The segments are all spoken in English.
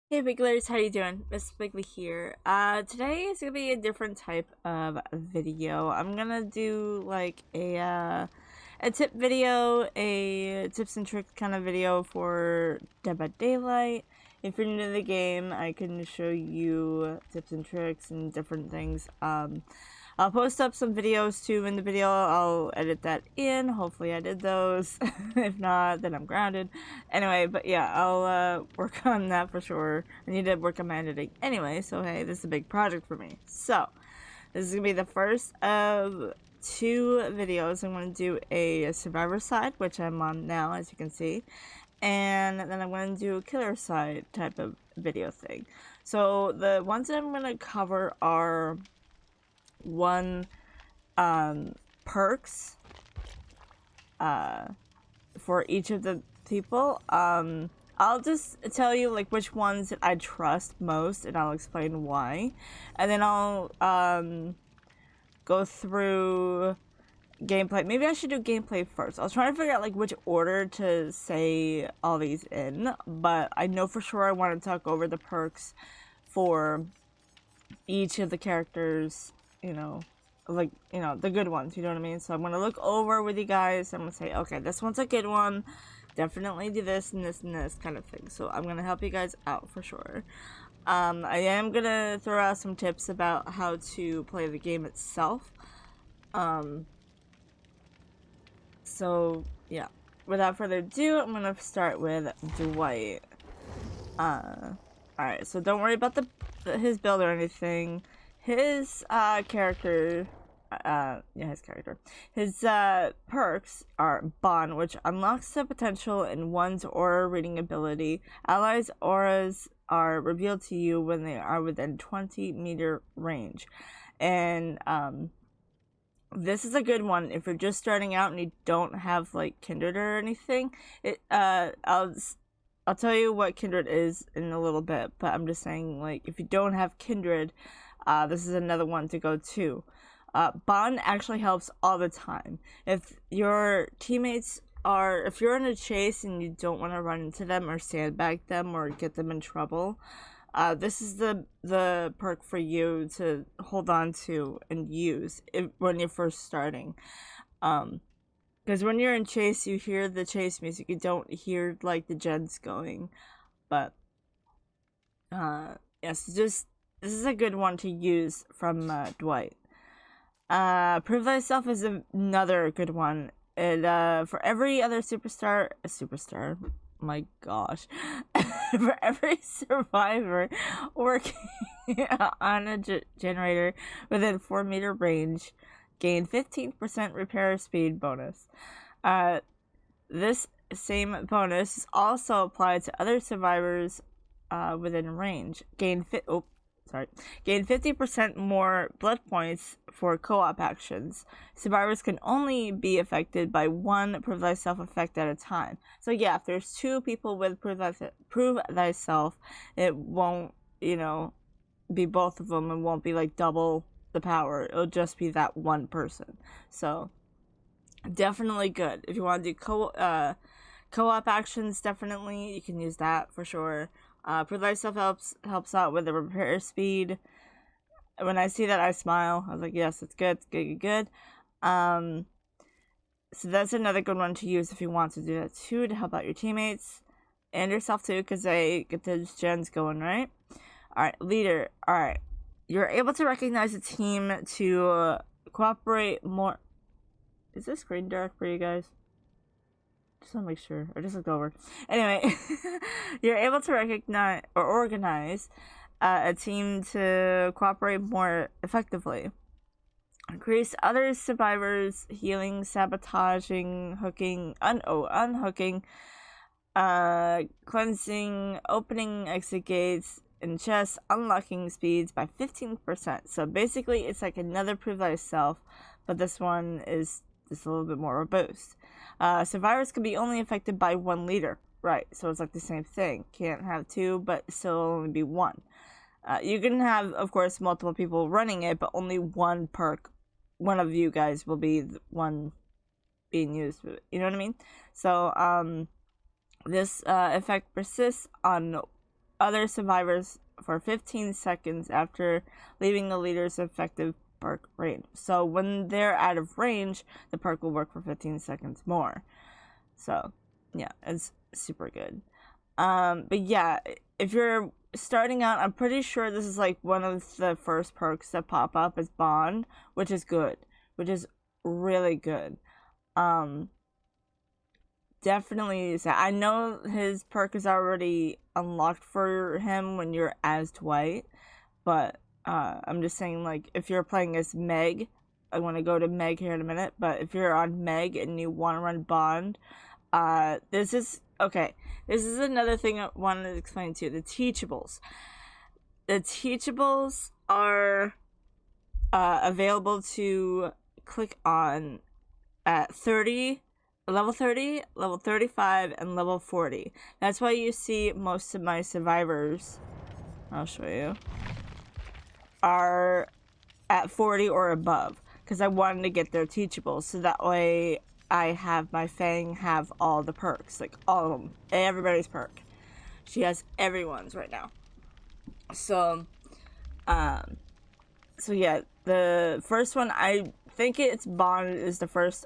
Hey Wigglers, how you doing? MsWiggly here. Today is gonna be a different type of video. I'm gonna do like a tip video, a tips and tricks kind of video for Dead by Daylight. If you're new to the game, I can show you tips and tricks and different things. I'll post up some videos too in the video. I'll edit that in. Hopefully I did those. If not, then I'm grounded. Anyway, but yeah, I'll work on that for sure. I need to work on my editing anyway, so hey, this is a big project for me. So, this is gonna be the first of two videos. I'm gonna do a survivor side, which I'm on now, as you can see. And then I'm gonna do a killer side type of video thing. So, the ones that I'm gonna cover are one perks for each of the people. I'll just tell you like which ones that I trust most, and I'll explain why, and then I'll go through gameplay. Maybe I should do gameplay first. I was trying to figure out like which order to say all these in, but I know for sure I want to talk over the perks for each of the characters, like, the good ones, you know what I mean? So I'm gonna look over with you guys. I'm gonna say, okay, this one's a good one. Definitely do this and this and this kind of thing. So I'm gonna help you guys out for sure. I am gonna throw out some tips about how to play the game itself. So yeah, without further ado, I'm gonna start with Dwight. Alright, so don't worry about his build or anything. His character, his perks are Bond, which unlocks the potential in one's aura reading ability. Allies' auras are revealed to you when they are within 20-meter range. And this is a good one if you're just starting out and you don't have like Kindred or anything. I'll tell you what Kindred is in a little bit, but I'm just saying, like, if you don't have Kindred, this is another one to go to. Bond actually helps all the time. If your teammates if you're in a chase and you don't want to run into them or sandbag them or get them in trouble, this is the perk for you to hold on to and use when you're first starting. Because when you're in chase, you hear the chase music. You don't hear like the gens going, but yes, this is a good one to use from Dwight. Prove Thyself is another good one. It for every other superstar, my gosh, for every survivor working on a generator within 4-meter range, gain 15% repair speed bonus. This same bonus is also applied to other survivors within range. Gain 50% more blood points for co-op actions. Survivors can only be affected by one Prove Thyself effect at a time. So yeah, if there's two people with Prove Thyself, it won't, be both of them. It won't be like double the power. It'll just be that one person. So definitely good. If you want to do co-op actions, definitely you can use that for sure. Prove Thyself helps out with the repair speed. When I see that, I smile. I was like, yes, it's good, good. So that's another good one to use if you want to do that too, to help out your teammates and yourself too, because they get those gens going, right? Alright, leader. Alright. You're able to recognize a team to cooperate more. Is this screen dark for you guys? Just want to make sure. I just looked over. Anyway, you're able to recognize or organize a team to cooperate more effectively. Increase other survivors' healing, sabotaging, hooking, unhooking, cleansing, opening exit gates, and chests, unlocking speeds by 15%. So basically, it's like another Prove Thyself, but this one is just a little bit more robust. Survivors can be only affected by one leader. Right, so it's like the same thing. Can't have two, but still only be one. You can have, of course, multiple people running it, but only one perk. One of you guys will be the one being used. You know what I mean? So, this effect persists on other survivors for 15 seconds after leaving the leader's effective perk range. So when they're out of range, the perk will work for 15 seconds more. So yeah, it's super good. But yeah, if you're starting out, I'm pretty sure this is like one of the first perks that pop up is Bond, which is good, which is really good. Definitely use that. I know his perk is already unlocked for him when you're as Dwight, but I'm just saying, like, if you're playing as Meg, I want to go to Meg here in a minute, but if you're on Meg and you want to run Bond, this is another thing I wanted to explain to you. The teachables. The teachables are available to click on at level 30, level 35, and level 40. That's why you see most of my survivors, I'll show you, are at 40 or above, because I wanted to get their teachables, so that way I have my Fang have all the perks, like all of them, everybody's perk. She has everyone's right now. So yeah, the first one, I think it's Bond is the first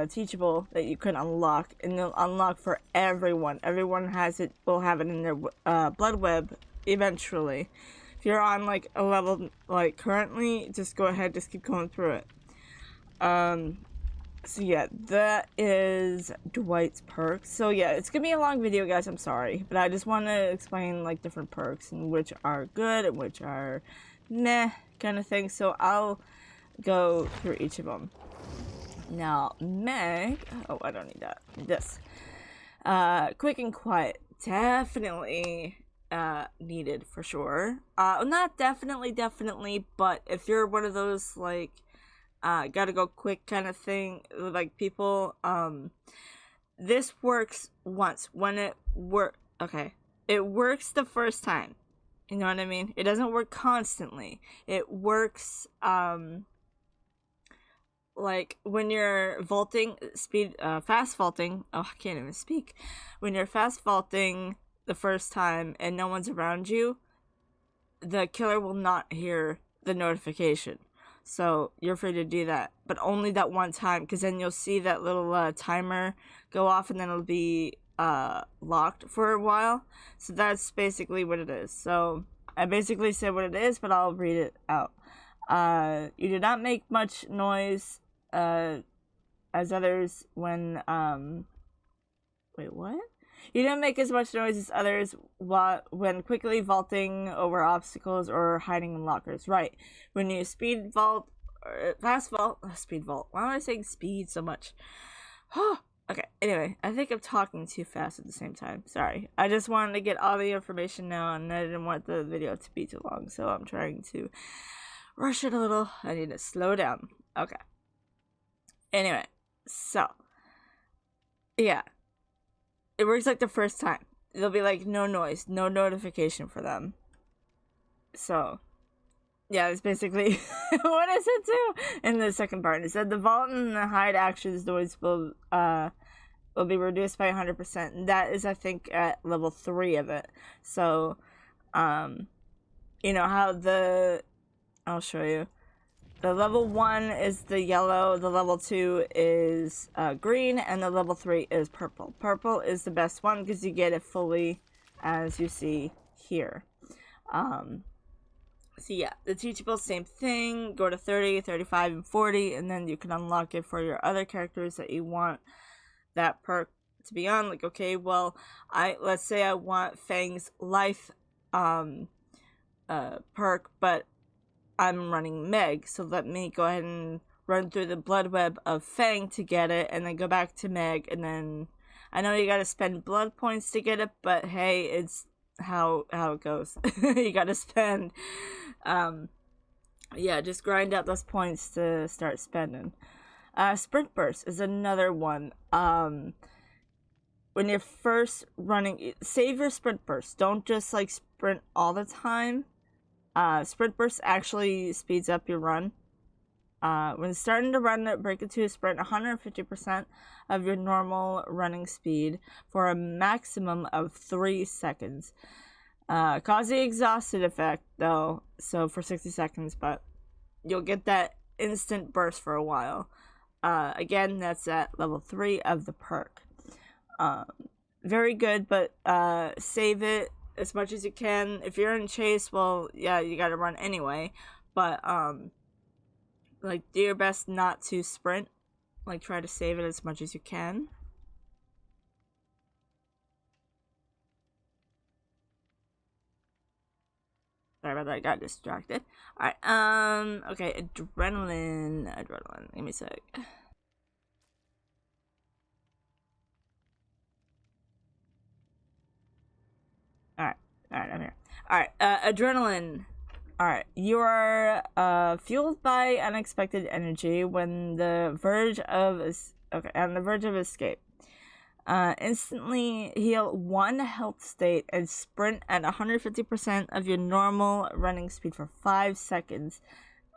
teachable that you can unlock, and they'll unlock for everyone. Everyone will have it in their blood web eventually. If you're on like a level like currently, just go ahead, just keep going through it. So yeah, that is Dwight's perks. So yeah, it's gonna be a long video, guys, I'm sorry, but I just want to explain like different perks and which are good and which are meh kind of thing. So I'll go through each of them. Now, Meg, oh, I don't need that. This. Quick and quiet, definitely needed for sure. Not definitely, but if you're one of those like gotta go quick kind of thing, like people, this works once. When it works the first time. You know what I mean? It doesn't work constantly. It works, like when you're vaulting, fast vaulting. Oh, I can't even speak. When you're fast vaulting the first time and no one's around you, the killer will not hear the notification. So you're free to do that, but only that one time, because then you'll see that little timer go off, and then it'll be locked for a while. So that's basically what it is. So I basically said what it is, but I'll read it out. You do not make much noise as others when wait, what? You don't make as much noise as others when quickly vaulting over obstacles or hiding in lockers. Right. When you speed vault or fast vault, speed vault. Why am I saying speed so much? Okay, anyway, I think I'm talking too fast at the same time. Sorry. I just wanted to get all the information now, and I didn't want the video to be too long, so I'm trying to rush it a little. I need to slow down. Okay. Anyway, so yeah. It works like the first time. There'll be like no noise, no notification for them. So yeah, it's basically what I said too in the second part. It said the vault and the hide actions noise will be reduced by 100%. And that is, I think, at level 3 of it. So you know how I'll show you. The level 1 is the yellow, the level 2 is green, and the level 3 is purple. Purple is the best one because you get it fully, as you see here. So yeah, the teachable, same thing. Go to 30, 35, and 40, and then you can unlock it for your other characters that you want that perk to be on. Like, okay, well, let's say I want Fang's life perk, but I'm running Meg, so let me go ahead and run through the blood web of Fang to get it, and then go back to Meg, and then I know you gotta spend blood points to get it, but hey, it's how it goes. You gotta spend yeah, just grind out those points to start spending. Sprint burst is another one. When you're first running, save your sprint burst. Don't just like sprint all the time. Sprint burst actually speeds up your run. When starting to run, break it to a sprint 150% of your normal running speed for a maximum of 3 seconds. Cause the exhausted effect though, so for 60 seconds, but you'll get that instant burst for a while. Again, that's at level 3 of the perk. Very good, but save it as much as you can. If you're in chase, well, yeah, you gotta run anyway, but like, do your best not to sprint. Like, try to save it as much as you can. Sorry about that, I got distracted. Alright, okay, adrenaline. Give me a sec. Alright, I'm here. Alright, adrenaline. Alright, you are fueled by unexpected energy when on the verge of escape. Instantly heal 1 health state and sprint at 150% of your normal running speed for 5 seconds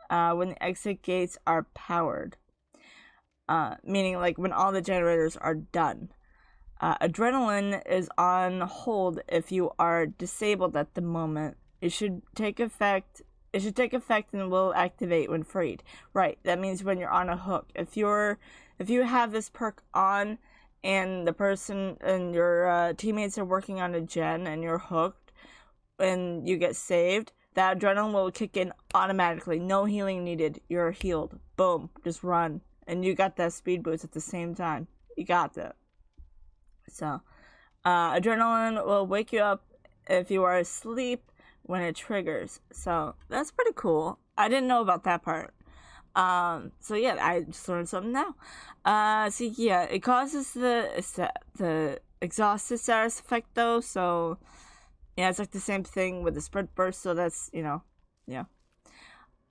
when the exit gates are powered. Meaning, like, when all the generators are done. Adrenaline is on hold if you are disabled at the moment. It should take effect and will activate when freed. Right, that means when you're on a hook. If you have this perk on and the person and your teammates are working on a gen and you're hooked and you get saved, that adrenaline will kick in automatically. No healing needed. You're healed. Boom. Just run. And you got that speed boost at the same time. You got that. So, adrenaline will wake you up if you are asleep when it triggers. So, that's pretty cool. I didn't know about that part. So yeah, I just learned something now. So yeah, it causes the exhausted status effect though, so yeah, it's like the same thing with the sprint burst, so that's, you know, yeah.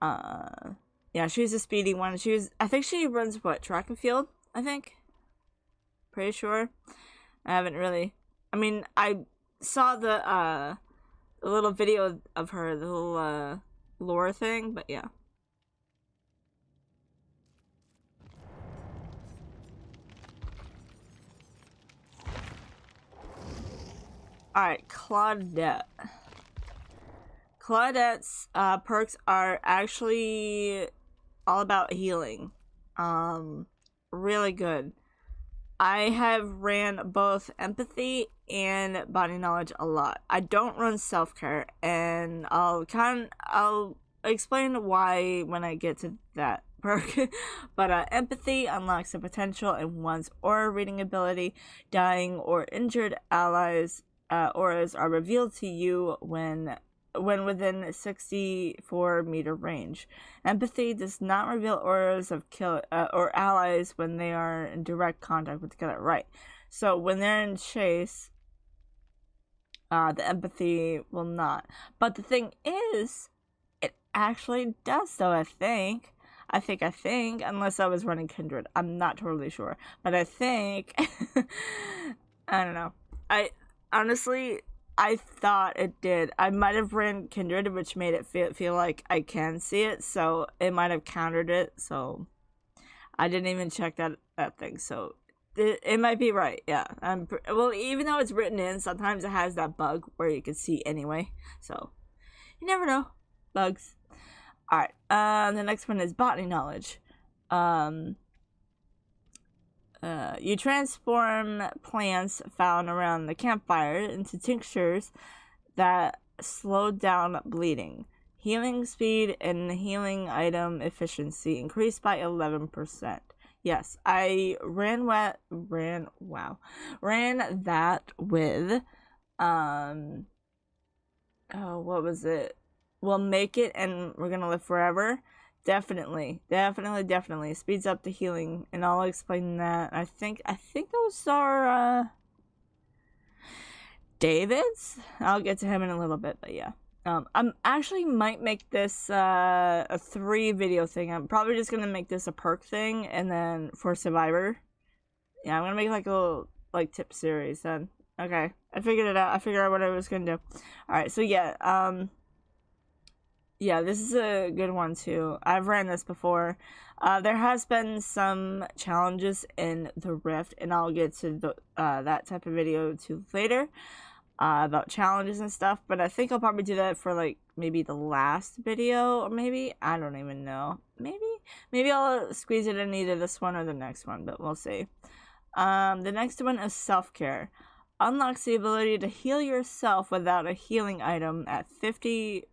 Yeah, she's a speedy one. I think she runs, what, track and field, I think? Pretty sure. I haven't really, I mean, I saw the little video of her, the little, lore thing, but yeah. Alright, Claudette. Claudette's perks are actually all about healing. Really good. I have ran both empathy and body knowledge a lot. I don't run self-care, and I'll explain why when I get to that perk. But empathy unlocks the potential in one's aura reading ability. Dying or injured allies auras are revealed to you when within 64-meter range. Empathy does not reveal auras of or allies when they are in direct contact with each other. Right. So when they're in chase, the empathy will not. But the thing is, it actually does so, I think, unless I was running Kindred. I'm not totally sure. But I think, I don't know. Honestly, I thought it did. I might have ran Kindred, which made it feel like I can see it, so it might have countered it, so I didn't even check that thing, so it might be right, yeah. Well, even though it's written in, sometimes it has that bug where you can see anyway, so you never know. Bugs. Alright, the next one is botany knowledge. You transform plants found around the campfire into tinctures that slow down bleeding. Healing speed and healing item efficiency increased by 11%. Yes, I ran that with, oh, what was it? We'll make it and we're gonna live forever. Definitely speeds up the healing, and I'll explain that. I think those are David's. I'll get to him in a little bit, but yeah. I'm actually might make this a 3-video thing. I'm probably just gonna make this a perk thing, and then for Survivor, yeah, I'm gonna make like a little tip series then. Okay, I figured it out. I figured out what I was gonna do. All right, so yeah, yeah, this is a good one too. I've ran this before. There has been some challenges in the Rift, and I'll get to that type of video too later. about challenges and stuff, but I think I'll probably do that for like maybe the last video, or maybe I don't even know. Maybe I'll squeeze it in either this one or the next one, but we'll see. The next one is self-care. Unlocks the ability to heal yourself without a healing item at 50%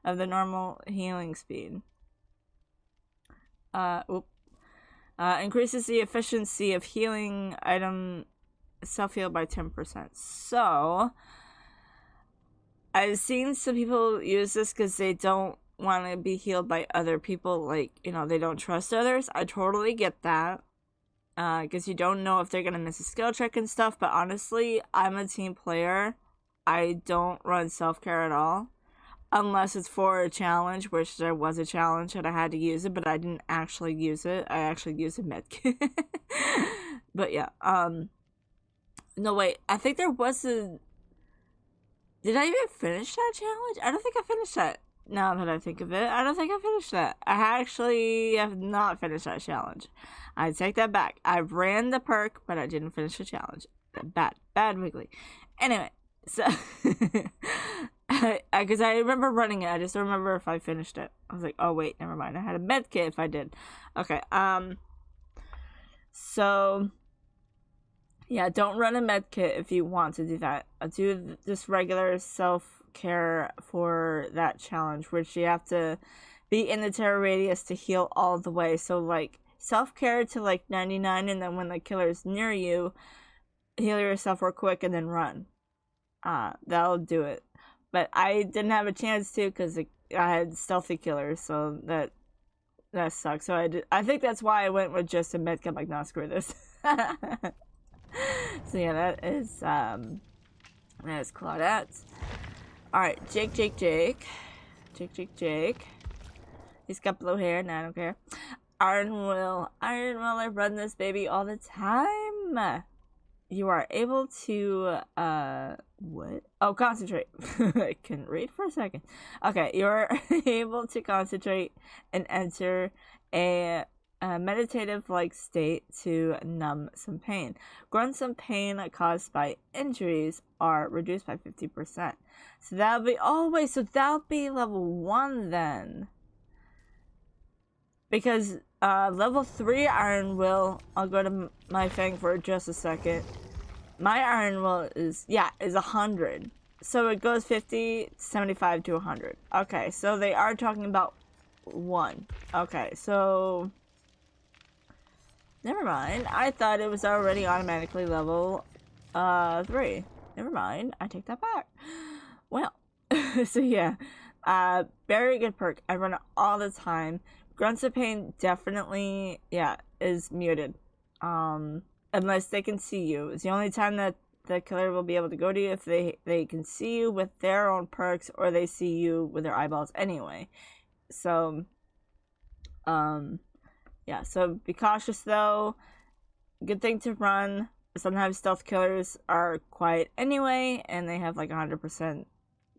of the normal healing speed. Increases the efficiency of healing item self-heal by 10%. So, I've seen some people use this because they don't want to be healed by other people. Like, you know, they don't trust others. I totally get that. Because you don't know if they're going to miss a skill check and stuff. But honestly, I'm a team player. I don't run self-care at all. Unless it's for a challenge, which there was a challenge and I had to use it, but I didn't actually use it. I actually used a medkit. But yeah, no, wait, I think there was a... Did I even finish that challenge? I don't think I finished that. Now that I think of it, I don't think I finished that. I actually have not finished that challenge. I take that back. I ran the perk, but I didn't finish the challenge. Bad Wiggly. Anyway, so... Because I remember running it, I just don't remember if I finished it. I was like, oh wait, never mind. I had a med kit if I did. Okay, so, yeah, don't run a med kit if you want to do that. Do just regular self-care for that challenge, which you have to be in the terror radius to heal all the way. So, like, self-care to, like, 99, and then when the killer's near you, heal yourself real quick and then run. That'll do it. But I didn't have a chance to because I had stealthy killers, so that sucks. So I think that's why I went with just a medkit. I'm like, nah, screw this. So yeah, that is Claudette. All right, Jake. He's got blue hair, and I don't care. Iron Will, I run this baby all the time. You are able to, what? Oh, concentrate. I couldn't read for a second. Okay, you're able to concentrate and enter a meditative-like state to numb some pain. Grunts and pain caused by injuries are reduced by 50%. So that'll be, oh wait, so that'll be level 1 then. Because level 3 Iron Will, I'll go to my thing for just a second. My Iron Will is 100. So it goes 50, 75 to 100. Okay, so they are talking about 1. Okay, so... Never mind. I thought it was already automatically level 3. Never mind. I take that back. Well, so yeah. Very good perk. I run it all the time. Grunts of Pain definitely, is muted. Unless they can see you. It's the only time that the killer will be able to go to you if they can see you with their own perks or they see you with their eyeballs anyway. So, yeah, so be cautious though. Good thing to run. Sometimes stealth killers are quiet anyway, and they have like 100%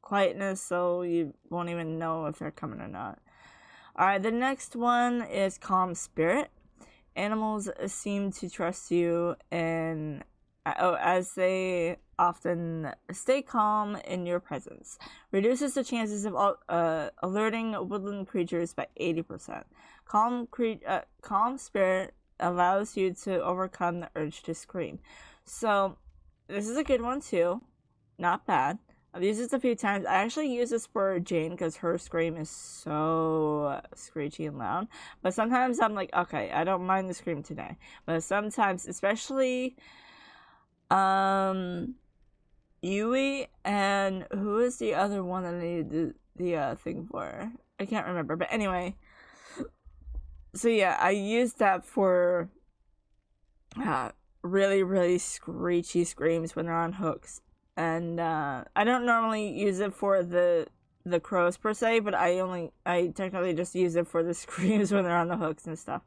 quietness, so you won't even know if they're coming or not. Alright, the next one is Calm Spirit. Animals seem to trust you, and as they often stay calm in your presence. Reduces the chances of alerting woodland creatures by 80%. Calm Spirit allows you to overcome the urge to scream. So, this is a good one too. Not bad. I've used this a few times. I actually use this for Jane because her scream is so screechy and loud. But sometimes I'm like, okay, I don't mind the scream today. But sometimes, especially Yui and who is the other one that I needed the thing for? I can't remember. But anyway, so yeah, I used that for really, really screechy screams when they're on hooks. And I don't normally use it for the crows per se, but I technically just use it for the screams when they're on the hooks and stuff.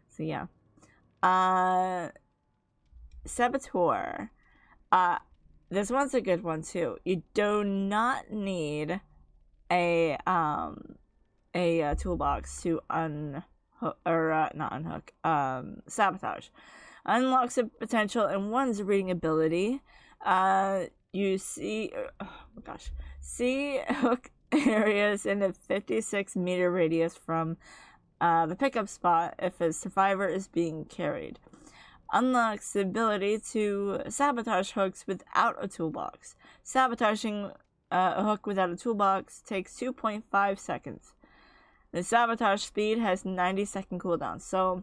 So yeah. Saboteur. This one's a good one too. You do not need a toolbox to sabotage. Unlocks a potential in one's reading ability. you see, oh my gosh, see hook areas in a 56-meter radius from the pickup spot if a survivor is being carried. Unlocks the ability to sabotage hooks without a toolbox. Sabotaging a hook without a toolbox takes 2.5 seconds. The sabotage speed has 90-second cooldown. So,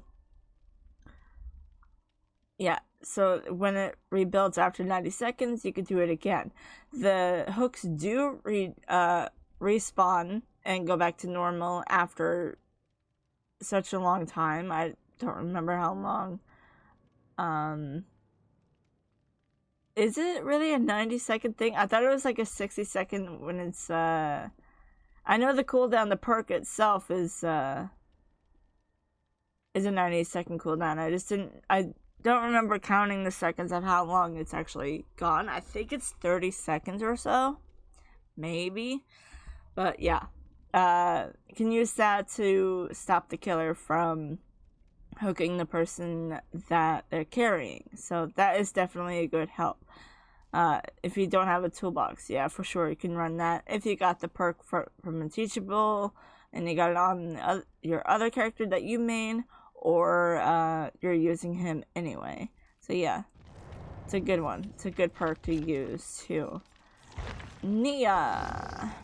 yeah. So when it rebuilds after 90 seconds, you can do it again. The hooks do respawn and go back to normal after such a long time. I don't remember how long. Is it really a 90-second thing? I thought it was like a 60-second when it's, I know the cooldown, the perk itself is a 90-second cooldown. I don't remember counting the seconds of how long it's actually gone. I think it's 30 seconds or so. Maybe. But yeah. You can use that to stop the killer from hooking the person that they're carrying. So that is definitely a good help. If you don't have a toolbox, yeah, for sure you can run that. If you got the perk from Unteachable and you got it on your other character that you main, or you're using him anyway. So yeah, it's a good one. It's a good perk to use too. Nia.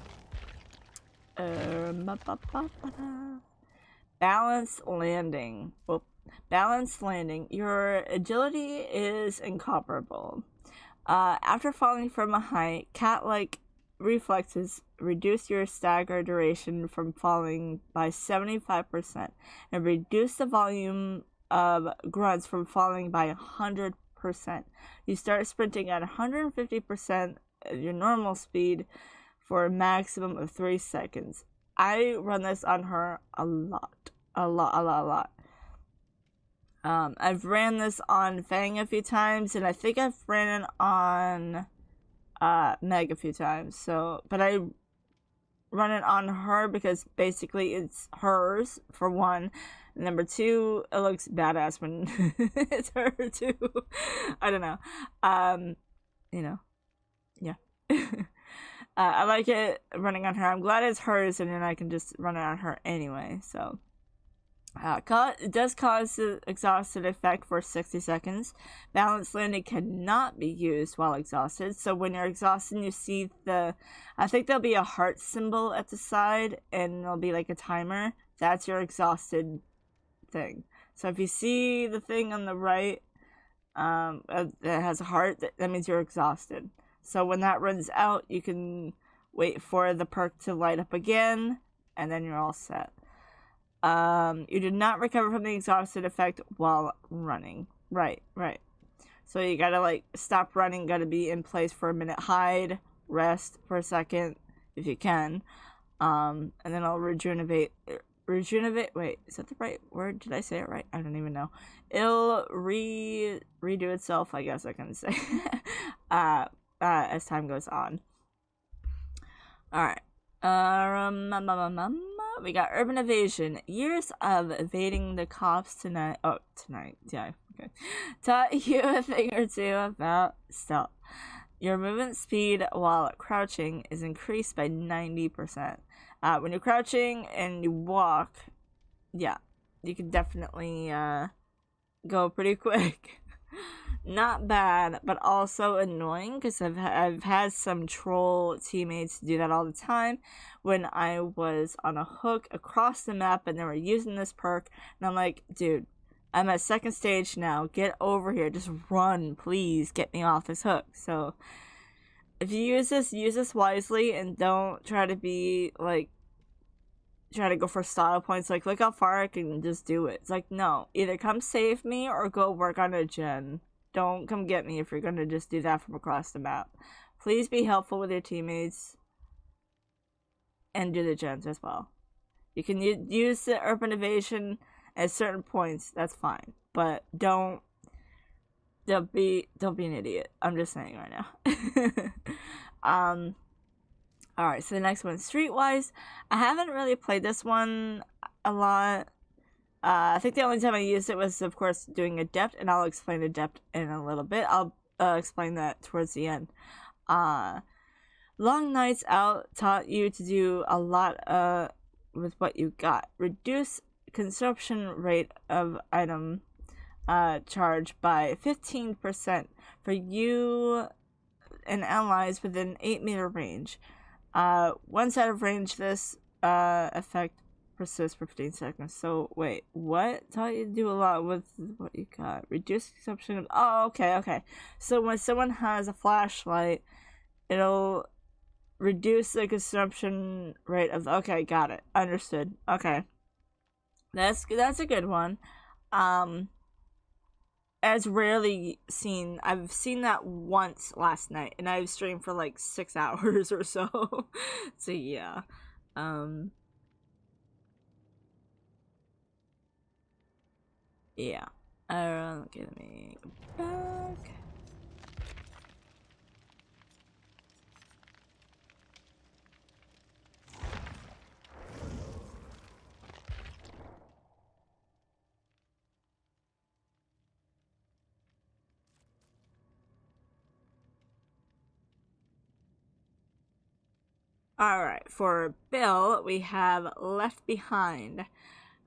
Balanced landing. Well, balanced landing. Your agility is incomparable. After falling from a height, cat-like reflexes reduce your stagger duration from falling by 75% and reduce the volume of grunts from falling by 100%. You start sprinting at 150% your normal speed for a maximum of 3 seconds. I run this on her a lot. I've ran this on Fang a few times, and I think I've ran it on Meg a few times. So, but I run it on her because basically it's hers, for one. Number two, it looks badass when it's her too. I don't know. You know, yeah. I like it running on her. I'm glad it's hers, and then I can just run it on her anyway. So, it does cause the exhausted effect for 60 seconds. Balanced landing cannot be used while exhausted. So when you're exhausted, you see I think there'll be a heart symbol at the side, and there'll be like a timer. That's your exhausted thing. So if you see the thing on the right that has a heart, that means you're exhausted. So when that runs out, you can wait for the perk to light up again, and then you're all set. You did not recover from the exhausted effect while running. Right. So you gotta, like, stop running, gotta be in place for a minute, hide, rest for a second, if you can. And then I'll rejuvenate, wait, is that the right word? Did I say it right? I don't even know. It'll redo itself, I guess I can say, as time goes on. Alright. We got Urban Evasion. Years of evading the cops tonight. Oh, tonight. Yeah, okay. Taught you a thing or two about stealth. Your movement speed while crouching is increased by 90%. When you're crouching and you walk, yeah, you can definitely go pretty quick. Not bad, but also annoying, because I've had some troll teammates do that all the time when I was on a hook across the map and they were using this perk, and I'm like, dude, I'm at second stage now, get over here, just run, please, get me off this hook. So if you use this wisely, and don't try to be like, try to go for style points, like, look how far I can just do it. It's like, no, either come save me or go work on a gen. Don't come get me if you're gonna just do that from across the map. Please be helpful with your teammates and do the gens as well. You can use the Urban Evasion at certain points, that's fine, but don't be an idiot. I'm just saying right now. Alright, so the next one, Streetwise. I haven't really played this one a lot. I think the only time I used it was, of course, doing Adept, and I'll explain Adept in a little bit. I'll explain that towards the end. Long nights out taught you to do a lot with what you got. Reduce consumption rate of item charge by 15% for you and allies within 8-meter range. Once out of range, this effect persists for 15 seconds. So wait, what? Taught you to do a lot with what you got. Reduce consumption of... Oh, okay. So when someone has a flashlight, it'll reduce the consumption rate of... Okay, got it. Understood. Okay. That's a good one. As rarely seen. I've seen that once last night, and I've streamed for like 6 hours or so. So yeah. Yeah. Okay, let me go back. Alright, for Bill, we have Left Behind.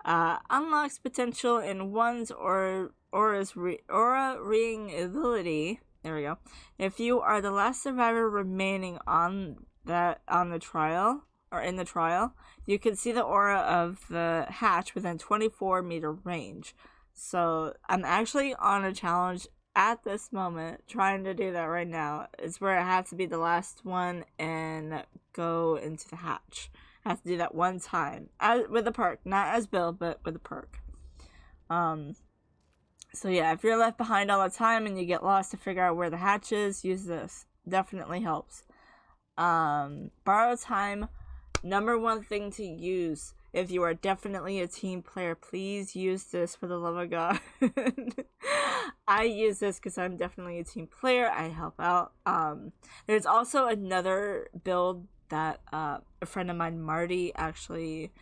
Unlocks potential in one's aura's aura-ring ability. There we go. If you are the last survivor remaining on the trial, or in the trial, you can see the aura of the hatch within 24-meter range. So I'm actually on a challenge at this moment, trying to do that right now. It's where I have to be the last one and go into the hatch. I have to do that one time with a perk, not as Bill, but with a perk. So yeah, if you're left behind all the time and you get lost to figure out where the hatch is, use this. Definitely helps. Borrow time, number one thing to use. If you are definitely a team player, please use this for the love of God. I use this because I'm definitely a team player. I help out. There's also another build that a friend of mine, Marty, actually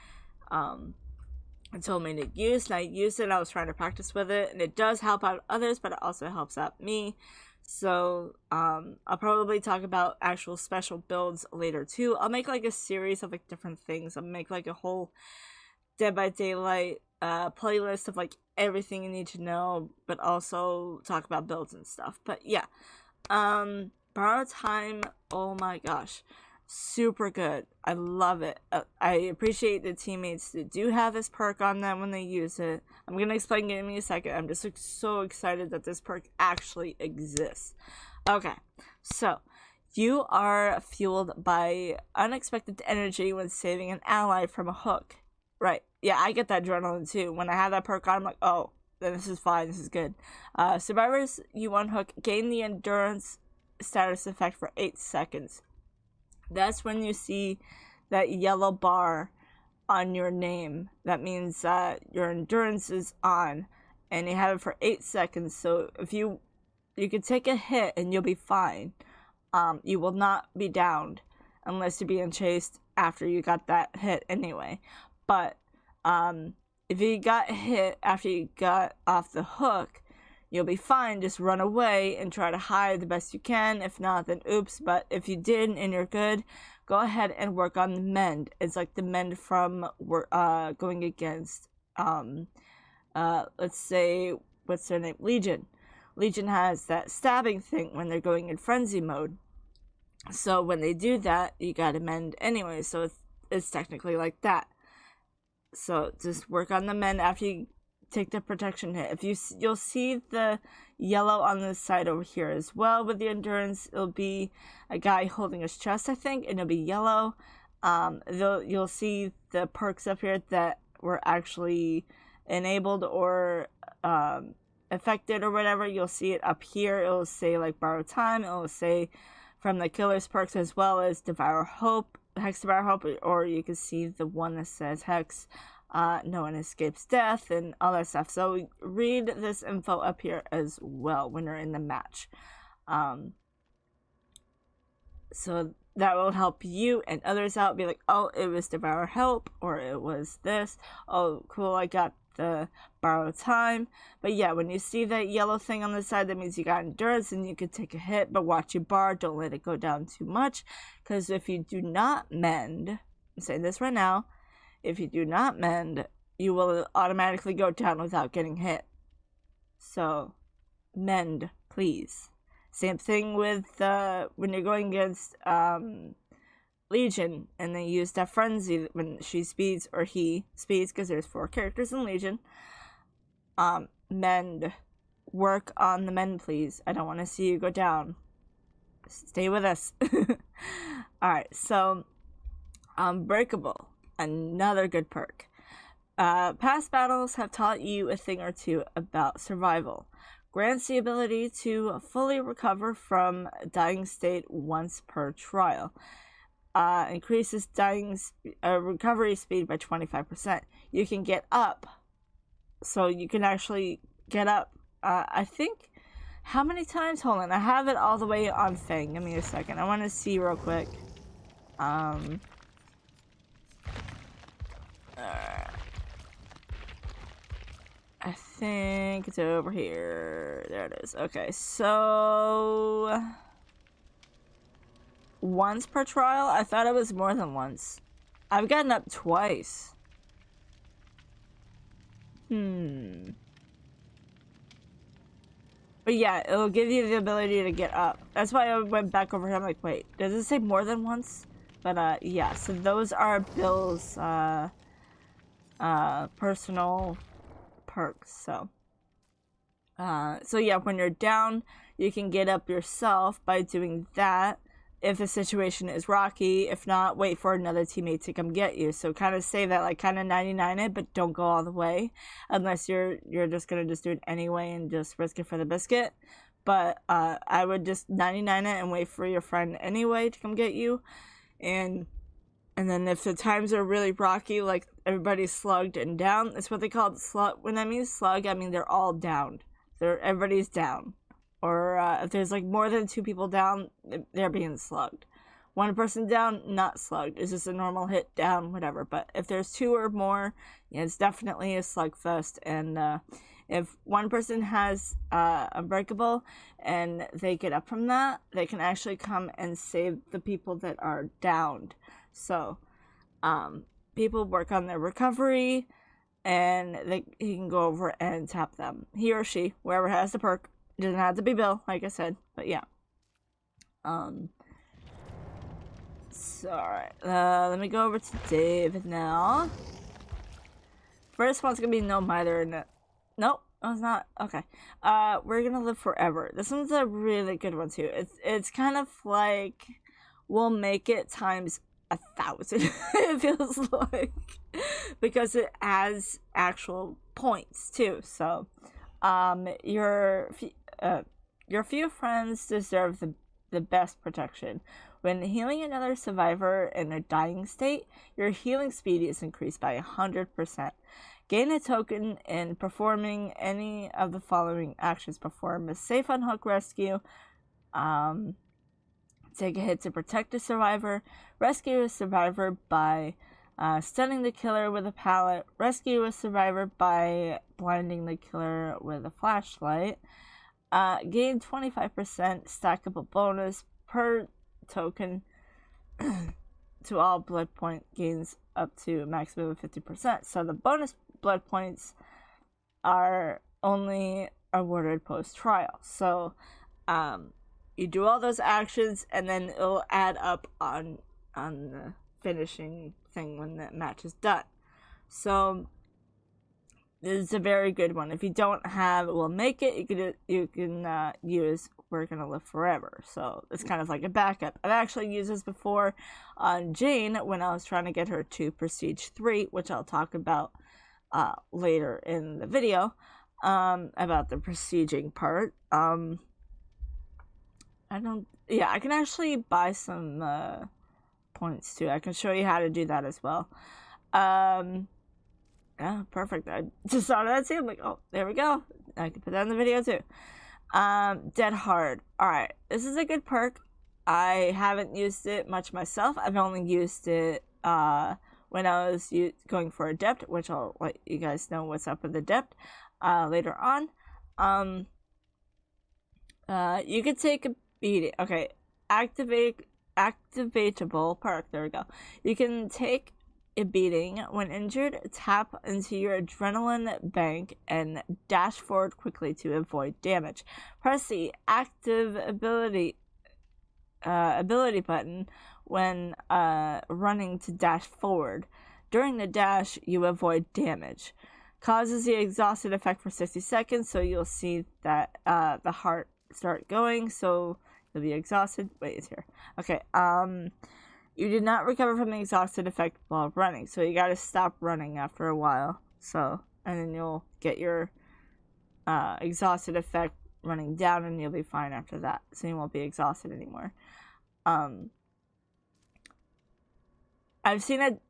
told me to use, and I used it. I was trying to practice with it, and it does help out others, but it also helps out me. So I'll probably talk about actual special builds later too. I'll make like a series of like different things. I'll make like a whole Dead by Daylight playlist of like everything you need to know, but also talk about builds and stuff. But yeah, borrow time, oh my gosh, super good. I love it. I appreciate the teammates that do have this perk on them when they use it. I'm gonna explain it in a second. I'm just like, so excited that this perk actually exists. Okay, so you are fueled by unexpected energy when saving an ally from a hook. Right, yeah, I get that adrenaline too. When I have that perk on, I'm like, oh, then this is fine, this is good. Survivors you unhook gain the endurance status effect for 8 seconds. That's when you see that yellow bar on your name. That means that your endurance is on, and you have it for 8 seconds. So if you could take a hit and you'll be fine. You will not be downed unless you're being chased after you got that hit anyway. But if you got hit after you got off the hook, you'll be fine. Just run away and try to hide the best you can. If not, then oops. But if you did and you're good, go ahead and work on the mend. It's like the mend from going against, let's say, what's their name? Legion. Legion has that stabbing thing when they're going in frenzy mode. So when they do that, you gotta mend anyway. So it's technically like that. So just work on the mend after you take the protection hit. You'll see the yellow on the side over here as well with the endurance. It'll be a guy holding his chest, I think, and it'll be yellow. You'll see the perks up here that were actually enabled or affected or whatever. You'll see it up here. It'll say like borrow time. It'll say from the killer's perks, as well as Devour Hope, Hex Devour Hope, or you can see the one that says Hex, no one escapes death, and all that stuff. So read this info up here as well when you're in the match. So that will help you and others out. Be like, oh, it was Devour Help, or it was this. Oh, cool, I got the borrow time. But yeah, when you see that yellow thing on the side, that means you got endurance and you could take a hit, but watch your bar, don't let it go down too much, because if you do not mend, I'm saying this right now, if you do not mend, you will automatically go down without getting hit. So mend, please. Same thing with when you're going against Legion and they use that frenzy when she speeds or he speeds, because there's 4 characters in Legion. Mend. Work on the mend, please. I don't want to see you go down. Stay with us. Alright, so Unbreakable. Another good perk. Past battles have taught you a thing or two about survival. Grants the ability to fully recover from dying state once per trial. Increases recovery speed by 25%. You can get up. So you can actually get up. I think, how many times? Hold on, I have it all the way on thing. Give me a second. I want to see real quick. I think it's over here. There it is. Okay, so once per trial? I thought it was more than once. I've gotten up twice. But yeah, it'll give you the ability to get up. That's why I went back over here. I'm like, wait, does it say more than once? But yeah, so those are Bill's personal perks. So yeah, when you're down, you can get up yourself by doing that if the situation is rocky. If not, wait for another teammate to come get you. So kind of save that, like kind of 99 it, but don't go all the way unless you're just gonna just do it anyway and just risk it for the biscuit. But I would just 99 it and wait for your friend anyway to come get you. And then if the times are really rocky, like everybody's slugged and down, that's what they call it, slug. When I mean slug, I mean they're all down. Everybody's down. Or if there's like more than 2 people down, they're being slugged. 1 person down, not slugged. It's just a normal hit down, whatever. But if there's 2 or more, yeah, it's definitely a slugfest. And if 1 person has Unbreakable and they get up from that, they can actually come and save the people that are downed. So people work on their recovery, and he can go over and tap them. He or she, whoever has the perk. It doesn't have to be Bill, like I said, but yeah. So, alright, let me go over to David now. First one's gonna be no mither in it. Nope, it's not. Okay. We're gonna live forever. This one's a really good one too. It's kind of like we'll make it times 1,000. It feels like, because it has actual points too. So, your few friends deserve the best protection. When healing another survivor in a dying state, your healing speed is increased by 100%. Gain a token in performing any of the following actions. Perform a safe unhook rescue. Take a hit to protect a survivor. Rescue a survivor by stunning the killer with a pallet. Rescue a survivor by blinding the killer with a flashlight. Gain 25% stackable bonus per token to all blood point gains up to a maximum of 50%. So the bonus blood points are only awarded post-trial. So you do all those actions, and then it'll add up on the finishing thing when the match is done. So this is a very good one. If you don't have We'll Make It, you can use We're Gonna Live Forever. So it's kind of like a backup. I've actually used this before on Jane when I was trying to get her to Prestige 3, which I'll talk about later in the video, about the prestiging part. I can actually buy some points too. I can show you how to do that as well. Yeah, perfect. I just saw that too. I'm like, oh, there we go. I can put that in the video too. Dead Hard. Alright, this is a good perk. I haven't used it much myself. I've only used it when I was going for Adept, which I'll let you guys know what's up with Adept later on. You could take a beating. Okay, activatable perk. There we go. You can take a beating when injured. Tap into your adrenaline bank and dash forward quickly to avoid damage. Press the active ability button when running to dash forward. During the dash, you avoid damage. Causes the exhausted effect for 60 seconds, so you'll see that the heart start going, so you'll be exhausted. Wait, it's here. Okay, you did not recover from the exhausted effect while running, so you gotta stop running after a while. So, and then you'll get your exhausted effect running down, and you'll be fine after that. So you won't be exhausted anymore. I've seen it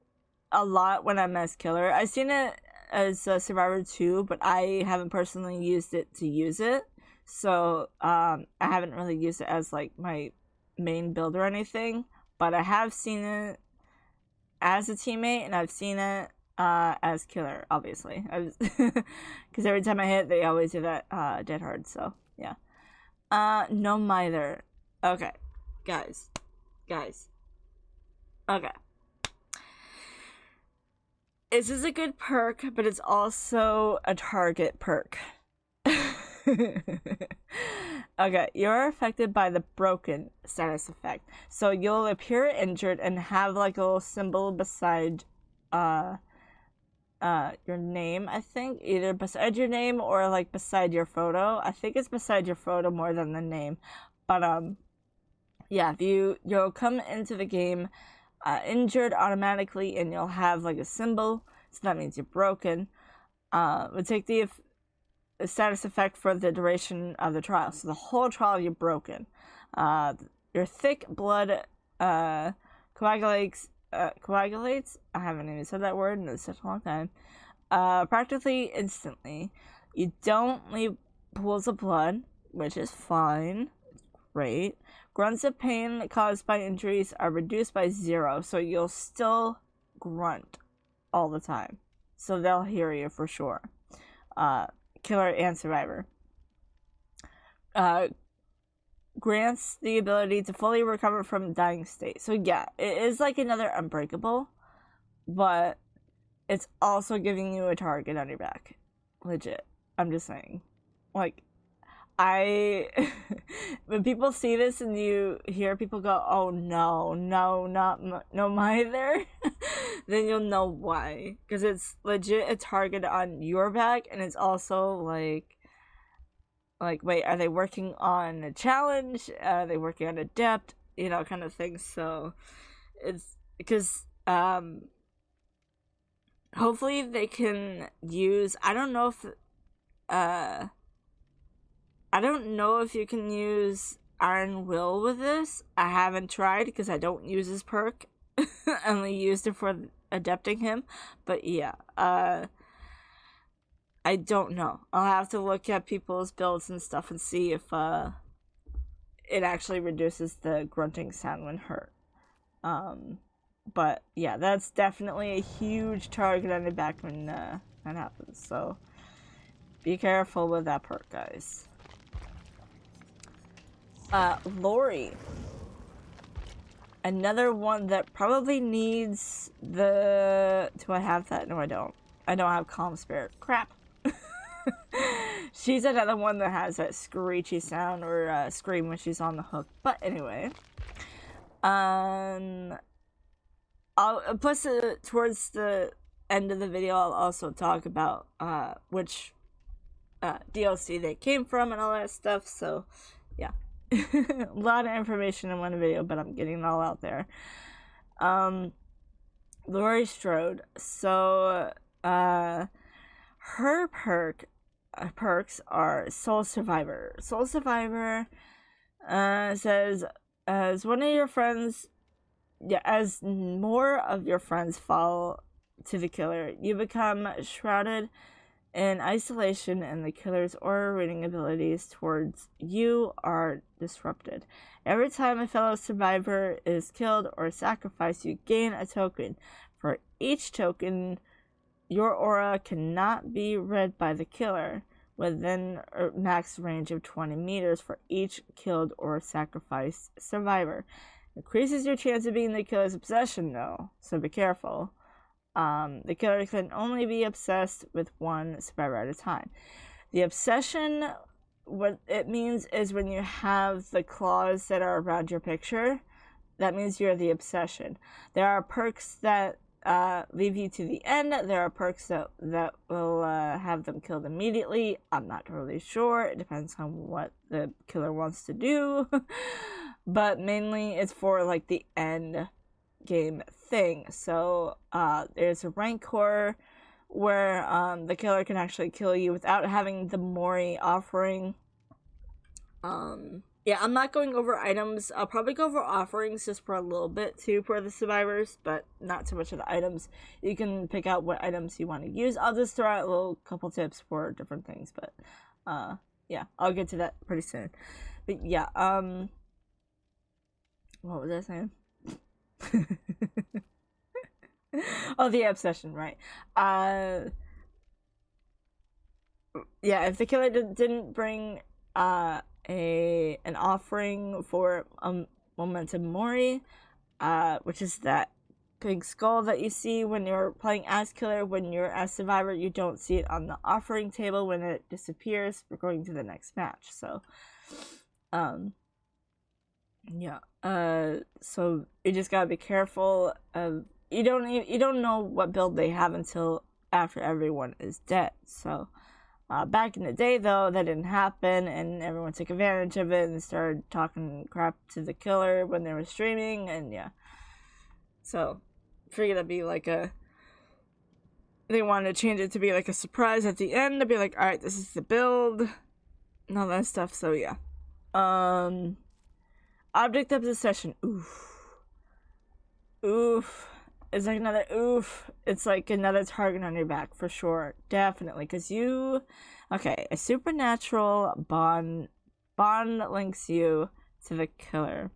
a lot when I'm as Killer. I've seen it as Survivor 2, but I haven't personally used it to use it. So, I haven't really used it as, like, my main build or anything. But I have seen it as a teammate, and I've seen it as Killer, obviously. Because every time I hit, they always do that dead hard, so, yeah. No mither. Okay. Guys. Okay. This is a good perk, but it's also a target perk. Okay, you're affected by the broken status effect. So you'll appear injured and have like a little symbol beside your name, I think. Either beside your name or like beside your photo. I think it's beside your photo more than the name. But yeah, you'll come into the game injured automatically, and you'll have like a symbol, so that means you're broken. We'll take the status effect for the duration of the trial, so the whole trial you're broken. Your thick blood coagulates. I haven't even said that word in such a long time. Practically instantly. You don't leave pools of blood, which is fine. Great. Grunts of pain caused by injuries are reduced by 0, so you'll still grunt all the time. So they'll hear you for sure. Killer and Survivor. Grants the ability to fully recover from dying state. So yeah, it is like another Unbreakable, but it's also giving you a target on your back. Legit. I'm just saying. Like, when people see this and you hear people go, oh no, no mither, then you'll know why. Because it's legit a target on your back, and it's also like, wait, are they working on a challenge? Are they working on Adept? You know, kind of thing. So, it's because, hopefully they can use, I don't know if you can use Iron Will with this. I haven't tried because I don't use his perk. I only used it for adepting him. But yeah, I don't know. I'll have to look at people's builds and stuff and see if it actually reduces the grunting sound when hurt. But yeah, that's definitely a huge target on the back when that happens. So be careful with that perk, guys. Lori. Another one that probably needs the... Do I have that? No, I don't. I don't have Calm Spirit. Crap. She's another one that has that screechy sound or scream when she's on the hook. But anyway. I'll plus towards the end of the video, I'll also talk about which DLC they came from and all that stuff. So, yeah. A lot of information in one video, but I'm getting it all out there. Laurie Strode. So, her perks are Soul Survivor. Soul Survivor says, as one of your friends, as more of your friends fall to the killer, you become shrouded in isolation, and the killer's aura reading abilities towards you are disrupted. Every time a fellow survivor is killed or sacrificed, you gain a token For each token, your aura cannot be read by the killer within a max range of 20 meters for each killed or sacrificed survivor. Increases your chance of being the killer's obsession, though, so be careful. The killer can only be obsessed with one survivor at a time. The obsession, what it means is when you have the claws that are around your picture, that means you're the obsession. There are perks that leave you to the end. There are perks that will have them killed immediately. I'm not totally sure. It depends on what the killer wants to do. But mainly it's for like the end game thing. So there's a Rancor where the killer can actually kill you without having the Mori offering. Yeah, I'm not going over items. I'll probably go over offerings just for a little bit too for the survivors, but not too much of the items. You can pick out what items you want to use. I'll just throw out a little couple tips for different things, but yeah, I'll get to that pretty soon. But yeah, what was I saying? Oh, the obsession, right? Yeah, if the killer didn't bring an offering for Momentum Mori, which is that big skull that you see when you're playing as killer. When you're as survivor, you don't see it on the offering table. When it disappears, we're going to the next match. So, yeah. So you just gotta be careful. You don't know what build they have until after everyone is dead. So. Back in the day, though, that didn't happen, and everyone took advantage of it and started talking crap to the killer when they were streaming, and yeah. So, figured that'd be like they wanted to change it to be like a surprise at the end, to be like, alright, this is the build, and all that stuff, so yeah. Object of the session, oof. It's like another oof. It's like another target on your back, for sure. Definitely. Because okay, a supernatural bond links you to the killer.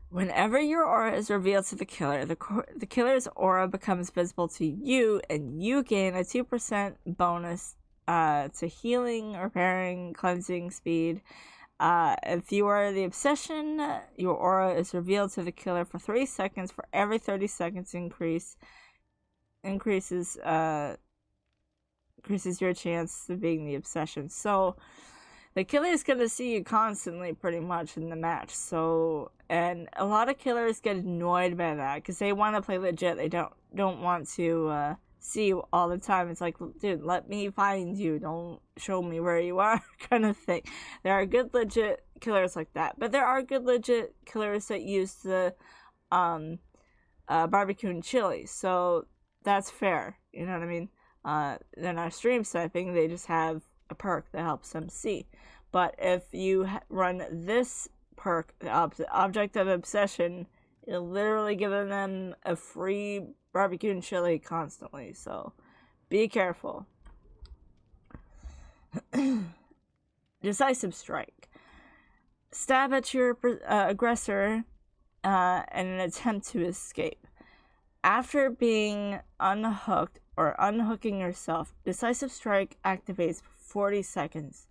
Whenever your aura is revealed to the killer, the killer's aura becomes visible to you, and you gain a 2% bonus to healing, repairing, cleansing, speed. If you are the obsession, your aura is revealed to the killer for 3 seconds. For every 30 seconds increases your chance of being the obsession. So the killer is gonna see you constantly, pretty much, in the match. So, and a lot of killers get annoyed by that because they want to play legit. They don't want to see you all the time. It's like, dude, let me find you, don't show me where you are, kind of thing. There are good legit killers like that, but there are good legit killers that use the barbecue and chili, so that's fair, you know what I mean? They're not stream sniping, they just have a perk that helps them see. But if you run this perk, the object of obsession, you're literally giving them a free barbecue and chili constantly, so be careful. Decisive strike. Stab at your aggressor in an attempt to escape. After being unhooked or unhooking yourself, decisive strike activates for 40 seconds.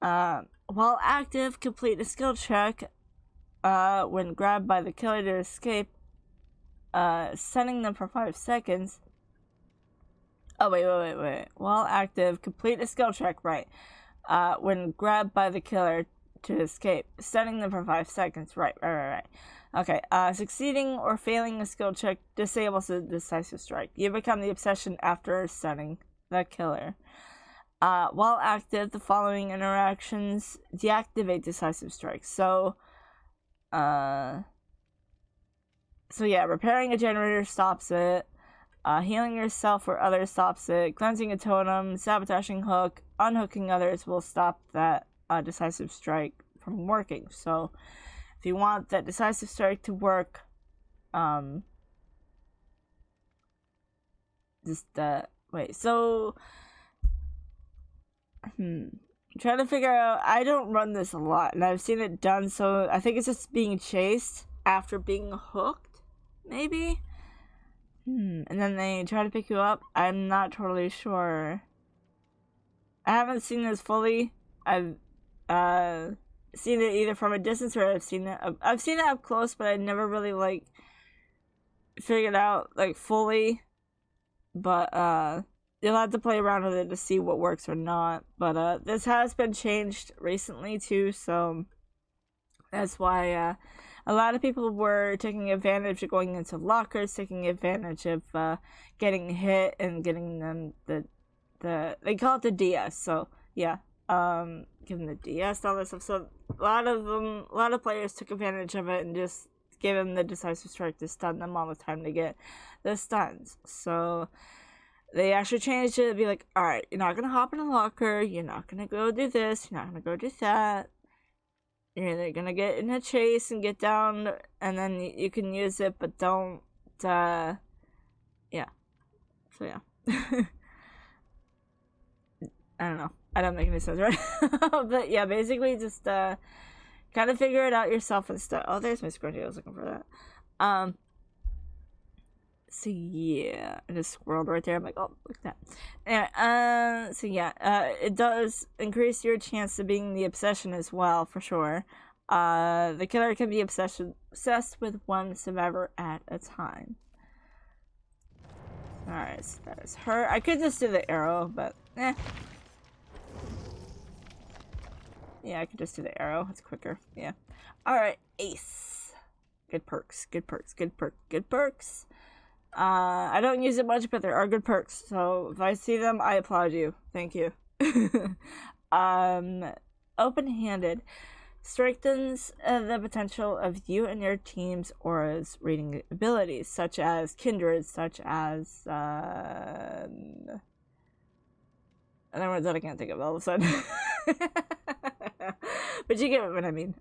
While active, complete a skill check when grabbed by the killer to escape, sending them for 5 seconds. Oh, wait. While active, complete a skill check, right. When grabbed by the killer to escape, sending them for 5 seconds. Right. Okay, succeeding or failing a skill check disables the decisive strike. You become the obsession after stunning the killer. While active, the following interactions deactivate decisive strike. So yeah, repairing a generator stops it. Healing yourself or others stops it. Cleansing a totem, sabotaging hook, unhooking others will stop that decisive strike from working. So if you want that decisive strike to work, wait, so trying to figure out, I don't run this a lot, and I've seen it done, so I think it's just being chased after being hooked, maybe? And then they try to pick you up. I'm not totally sure. I haven't seen this fully. I've seen it either from a distance or I've seen it up close, but I never really like figured out like fully. But you'll have to play around with it to see what works or not. But this has been changed recently too, so that's why a lot of people were taking advantage of going into lockers, taking advantage of getting hit and getting them they call it the DS. So yeah, give them the DS, all this stuff. So a lot of players took advantage of it and just gave them the decisive strike to stun them all the time to get the stuns. So they actually changed it to be like, all right, you're not gonna hop in a locker, you're not gonna go do this, you're not gonna go do that. You're either gonna get in a chase and get down, and then you can use it, but don't. Yeah. So yeah. I don't know. I don't make any sense, right? But yeah, basically just kind of figure it out yourself and stuff. Oh, there's my scrunchie. I was looking for that. So yeah, I just squirreled right there. I'm like, oh, look at that. Anyway, so yeah, it does increase your chance of being the obsession as well, for sure. The killer can be obsessed with one survivor at a time. Alright, so that is her. I could just do the arrow, but eh. Yeah, I could just do the arrow. It's quicker. Yeah. Alright, Ace. Good perks. Good perks. Good perks. Good perks. I don't use it much, but there are good perks. So if I see them, I applaud you. Thank you. Open-handed strengthens the potential of you and your team's aura's reading abilities, such as kindred, such as other words that I can't think of all of a sudden. But you get what I mean.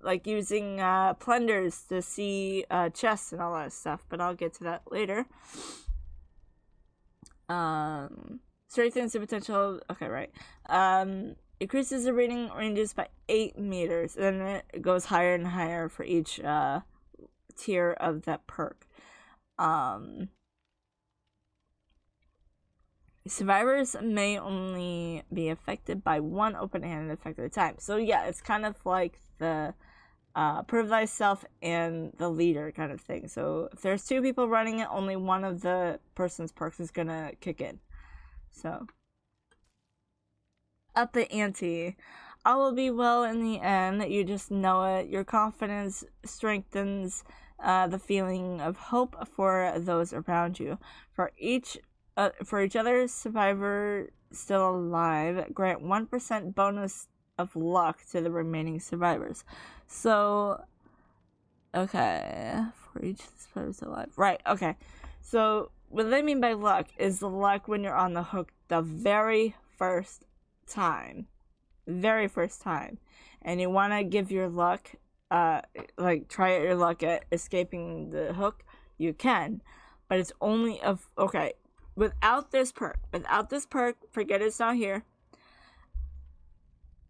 Like using plunders to see chests and all that stuff, but I'll get to that later. Strengthens the potential. Okay, right. Increases the reading ranges by 8 meters, and then it goes higher and higher for each tier of that perk. Survivors may only be affected by one open-handed effect at a time. So yeah, it's kind of like the prove thyself and the leader kind of thing. So if there's 2 people running it, only one of the person's perks is gonna kick in. So up the ante. All will be well in the end. You just know it. Your confidence strengthens the feeling of hope for those around you. For each other survivor still alive, grant 1% bonus of luck to the remaining survivors. So, okay, for each survivor still alive. Right, okay. So, what they mean by luck is the luck when you're on the hook the very first time. And you want to give your luck, like, try your luck at escaping the hook, you can. But it's only okay. Without this perk, forget it's not here.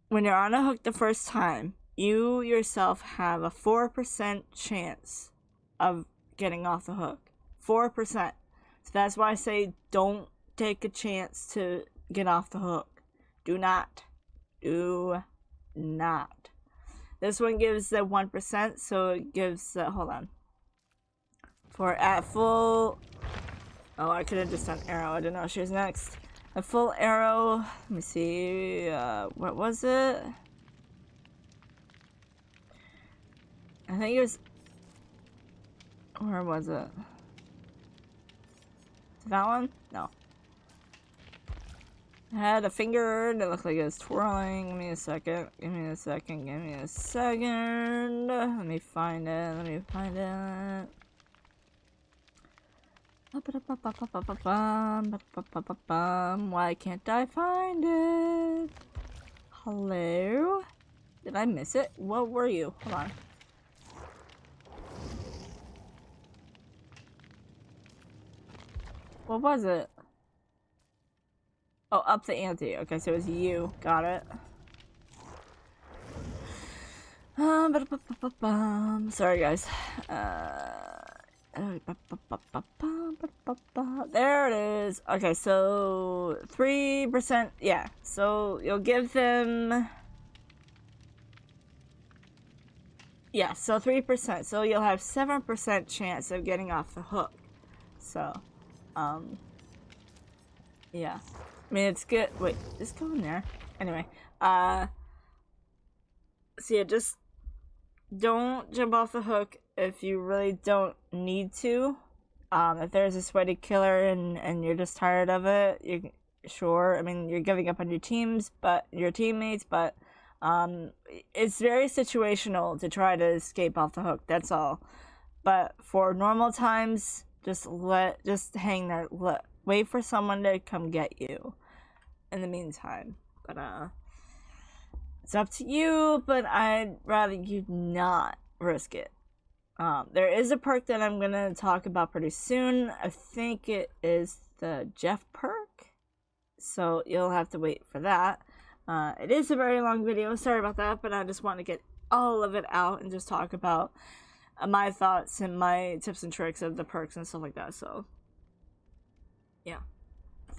When you're on a hook the first time, you yourself have a 4% chance of getting off the hook. 4%. So that's why I say don't take a chance to get off the hook. Do not. This one gives the 1%, so it gives, hold on. For at full... Oh, I could have just done arrow. I didn't know she was next. A full arrow. Let me see. What was it? I think it was... Where was it? That one? No. I had a finger that looked like it was twirling. Give me a second. Let me find it. Why can't I find it? Hello? Did I miss it? What were you? Hold on. What was it? Oh, up the ante. Okay, so it was you. Got it. Sorry, guys. There it is. Okay, so 3%. Yeah, so you'll give them. Yeah, so 3%. So you'll have 7% chance of getting off the hook. So, yeah. I mean, it's good. Wait, just go in there. Anyway, so yeah, just don't jump off the hook if you really don't need to. If there's a sweaty killer and you're just tired of it, you sure. I mean, you're giving up on your teammates, but it's very situational to try to escape off the hook. That's all. But for normal times, just hang there. Wait for someone to come get you. In the meantime, but it's up to you. But I'd rather you not risk it. There is a perk that I'm gonna talk about pretty soon. I think it is the Jeff perk, so you'll have to wait for that. It is a very long video, sorry about that, but I just want to get all of it out and just talk about my thoughts and my tips and tricks of the perks and stuff like that. So yeah,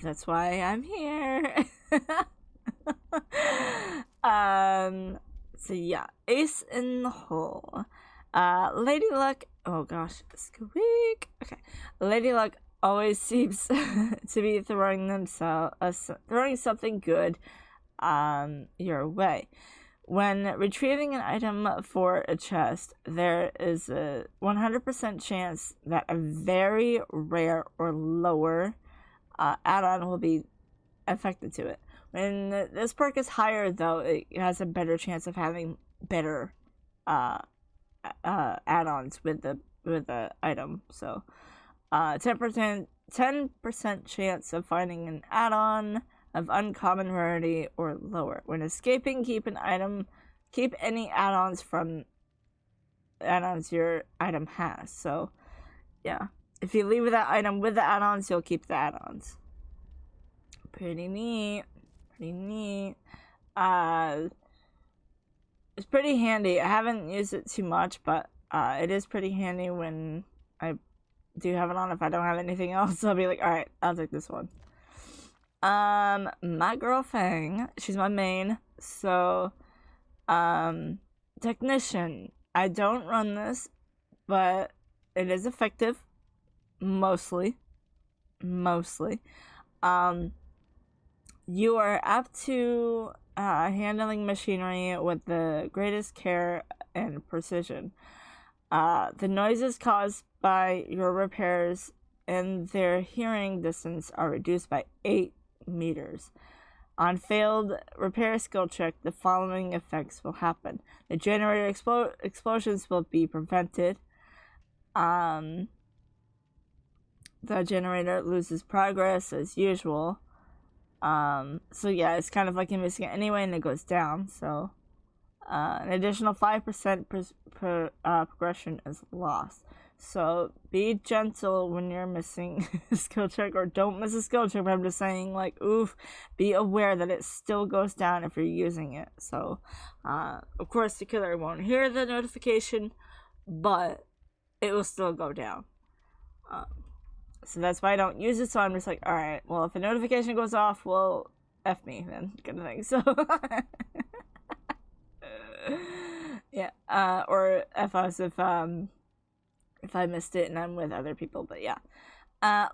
that's why I'm here. So yeah, ace in the hole. Lady Luck, oh gosh, squeak. Okay, Lady Luck always seems to be throwing something good your way. When retrieving an item for a chest, there is a 100% chance that a very rare or lower add-on will be affected to it. When this perk is higher, though, it has a better chance of having better add-ons with the item. So 10% chance of finding an add-on of uncommon rarity or lower. When escaping, keep any add-ons your item has. So yeah, if you leave that item with the add-ons, you'll keep the add-ons. Pretty neat. It's pretty handy. I haven't used it too much, but it is pretty handy when I do have it on. If I don't have anything else, I'll be like, all right, I'll take this one. My girl Fang, she's my main. So, Technician. I don't run this, but it is effective. Mostly. You are apt to handling machinery with the greatest care and precision. The noises caused by your repairs and their hearing distance are reduced by 8 meters. On failed repair skill check, the following effects will happen. The generator explosions will be prevented. The generator loses progress as usual. So yeah, it's kind of like you're missing it anyway, and it goes down. So an additional 5% progression is lost. So be gentle when you're missing a skill check, or don't miss a skill check. But I'm just saying, like, oof, be aware that it still goes down if you're using it. So of course the killer won't hear the notification, but it will still go down. So that's why I don't use it. So I'm just like, all right, well, if a notification goes off, well, F me then, kind of thing. So yeah, or F us if I missed it and I'm with other people. But yeah,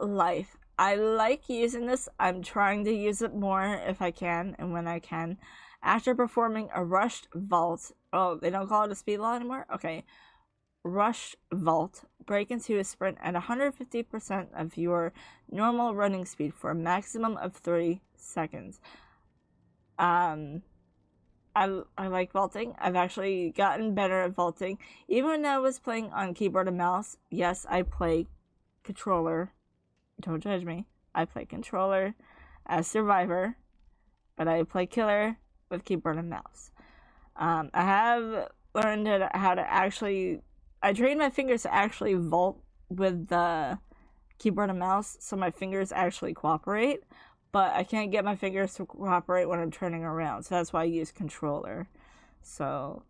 life. I like using this. I'm trying to use it more if I can and when I can. After performing a rushed vault, oh, they don't call it a speed law anymore? Okay. Rush vault, break into a sprint at 150% of your normal running speed for a maximum of 3 seconds. I like vaulting. I've actually gotten better at vaulting. Even when I was playing on keyboard and mouse, yes, I play controller. Don't judge me. I play controller as survivor, but I play killer with keyboard and mouse. I have learned how to actually... I trained my fingers to actually vault with the keyboard and mouse, so my fingers actually cooperate, but I can't get my fingers to cooperate when I'm turning around, so that's why I use controller. So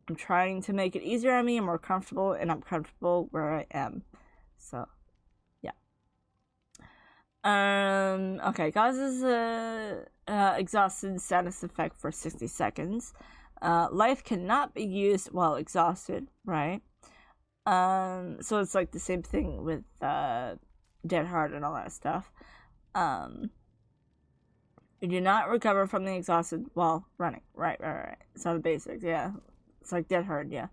I'm trying to make it easier on me and more comfortable, and I'm comfortable where I am. So, yeah. Okay, causes a exhausted status effect for 60 seconds. Life cannot be used while exhausted, right? So it's like the same thing with Dead Hard and all that stuff. You do not recover from the exhausted while running. Right. So the basics, yeah. It's like Dead Hard, yeah.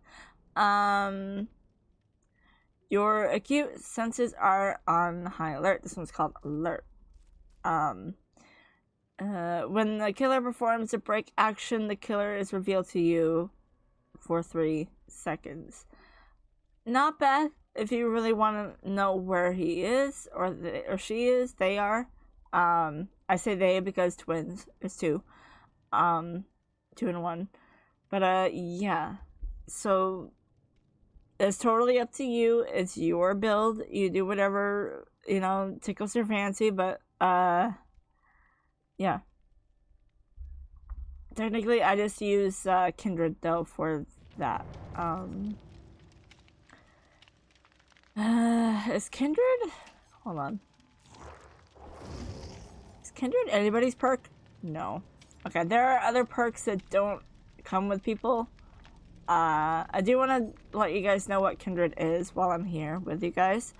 Your acute senses are on high alert. This one's called Alert. When the killer performs a break action, the killer is revealed to you for 3 seconds. Not bad if you really want to know where he is or she is. They are. I say they because twins. It's 2. 2 and 1. But yeah. So it's totally up to you. It's your build. You do whatever, tickles your fancy, but yeah. Technically I just use Kindred though for that. Is Kindred? Hold on. Is Kindred anybody's perk? No. Okay, there are other perks that don't come with people. I do want to let you guys know what Kindred is while I'm here with you guys.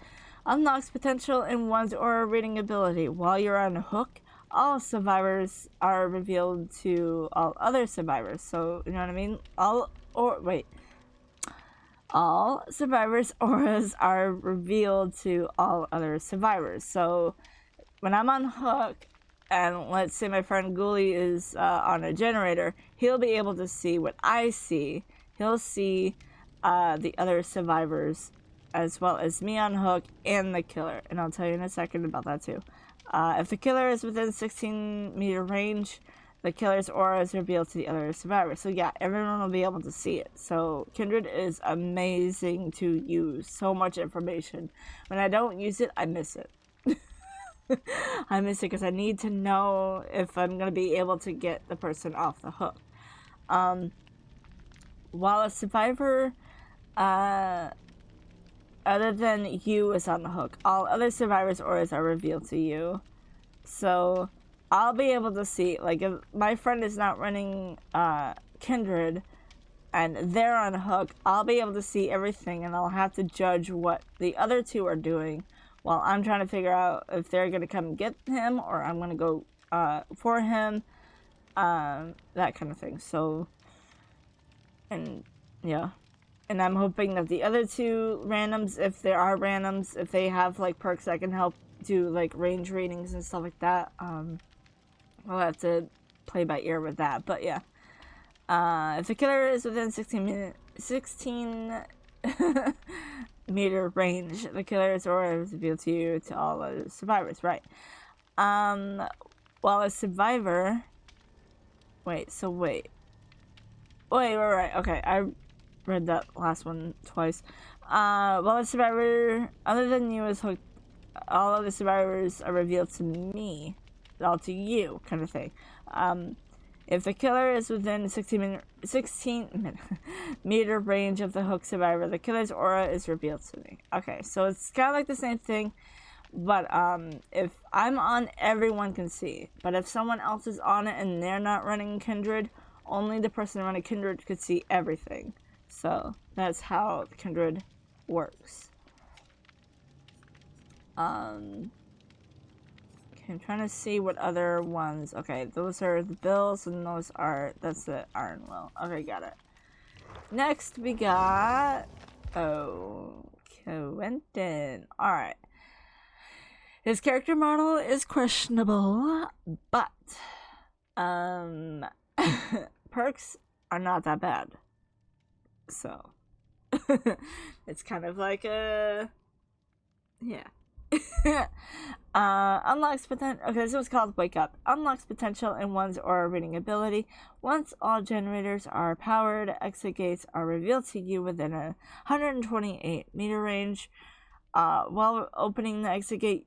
Unlocks potential in one's aura reading ability. While you're on hook, all survivors are revealed to all other survivors. So, you know what I mean? All survivors' auras are revealed to all other survivors. So, when I'm on hook, and let's say my friend Ghoulie is on a generator, he'll be able to see what I see. He'll see the other survivors as well as me on hook and the killer. And I'll tell you in a second about that too. If the killer is within 16-meter range, the killer's aura is revealed to the other survivors. So yeah, everyone will be able to see it. So Kindred is amazing to use. So much information. When I don't use it, I miss it. I miss it because I need to know if I'm going to be able to get the person off the hook. While a survivor other than you is on the hook, all other survivors' auras are revealed to you. So I'll be able to see, like, if my friend is not running Kindred and they're on hook, I'll be able to see everything and I'll have to judge what the other 2 are doing while I'm trying to figure out if they're going to come get him or I'm going to go for him, that kind of thing. So, and yeah. And I'm hoping that the other 2 randoms, if there are randoms, if they have, like, perks that can help do, like, range readings and stuff like that, I'll have to play by ear with that. But yeah. If the killer is within 16 meter range, the killer's aura is revealed to you to all other survivors, right? While a survivor... Right. Okay, I read that last one twice. While a survivor other than you is hooked, all other survivors are revealed to me. All to you, kind of thing. If the killer is within 16 meter range of the hook survivor, the killer's aura is revealed to me. Okay, so it's kind of like the same thing, but if I'm on, everyone can see. But if someone else is on it and they're not running Kindred, only the person running Kindred could see everything. So that's how Kindred works. I'm trying to see what other ones. Okay, those are the bills, and that's the iron will. Okay, got it. Next, we got... Quentin. Alright. His character model is questionable, but... perks are not that bad. So... it's kind of like a... Yeah. Unlocks potential. Okay, this was called Wake Up. Unlocks potential in one's aura reading ability. Once all generators are powered, exit gates are revealed to you within a 128 meter range. While opening the exit gate,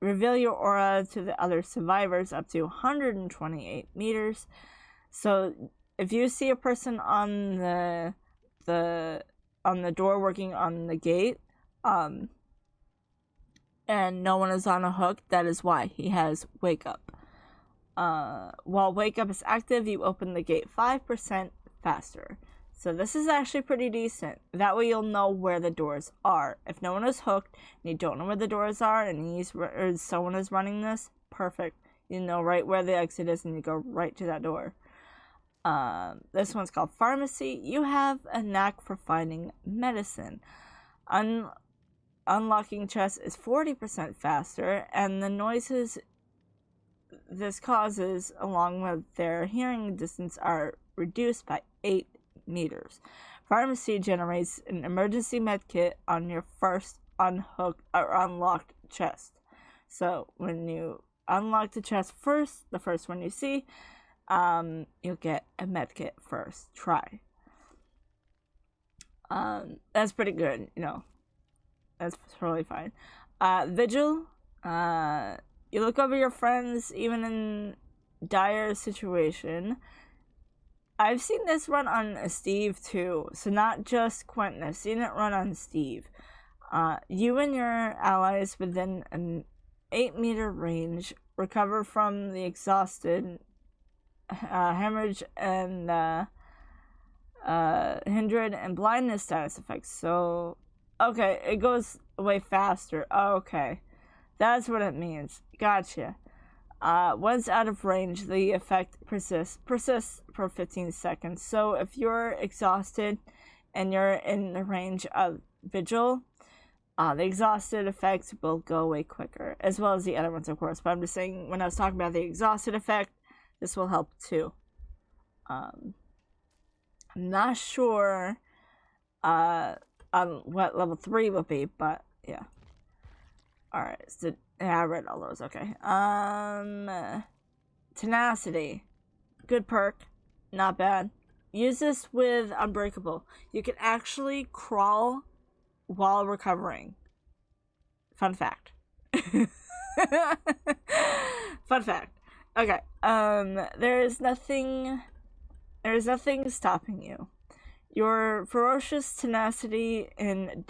reveal your aura to the other survivors up to 128 meters. So if you see a person on the door working on the gate, and no one is on a hook, that is why he has Wake Up. While Wake Up is active, you open the gate 5% faster. So this is actually pretty decent. That way you'll know where the doors are. If no one is hooked and you don't know where the doors are and someone is running this, perfect. You know right where the exit is and you go right to that door. This one's called Pharmacy. You have a knack for finding medicine. Unlocking chests is 40% faster, and the noises this causes, along with their hearing distance, are reduced by 8 meters. Pharmacy generates an emergency med kit on your first unhooked or unlocked chest. So when you unlock the chest first, the first one you see, you'll get a med kit first try. That's pretty good, you know. That's totally fine. Vigil, you look over your friends even in dire situation. I've seen this run on Steve too, so not just Quentin. I've seen it run on Steve. You and your allies within an 8-meter range recover from the exhausted, hemorrhage, and hindered and blindness status effects. So, okay, it goes away faster. Okay, that's what it means. Gotcha. Once out of range, the effect persists for 15 seconds. So if you're exhausted and you're in the range of Vigil, the exhausted effect will go away quicker, as well as the other ones, of course. But I'm just saying, when I was talking about the exhausted effect, this will help too. I'm not sure on what level 3 will be, but yeah. Alright, so yeah, I read all those, okay. Tenacity. Good perk. Not bad. Use this with Unbreakable. You can actually crawl while recovering. Fun fact. Fun fact. Okay. There's nothing stopping you. Your ferocious tenacity in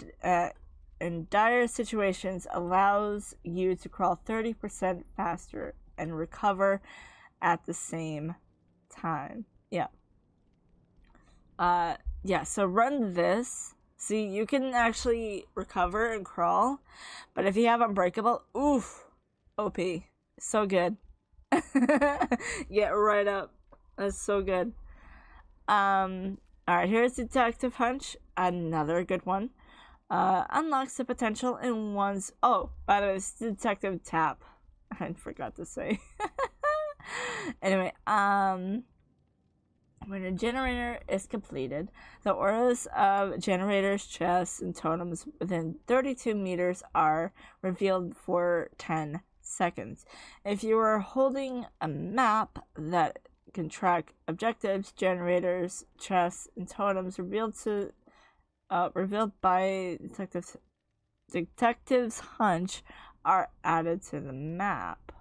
dire situations allows you to crawl 30% faster and recover at the same time. Yeah. Yeah, so run this. See, you can actually recover and crawl, but if you have Unbreakable, oof, OP. So good. Get right up. That's so good. Alright, here's Detective Hunch, another good one. Unlocks the potential in one's... Oh, by the way, it's Detective Tap. I forgot to say. Anyway, when a generator is completed, the auras of generators, chests, and totems within 32 meters are revealed for 10 seconds. If you are holding a map that can track objectives, generators, chests, and totems revealed by Detective's Hunch are added to the map.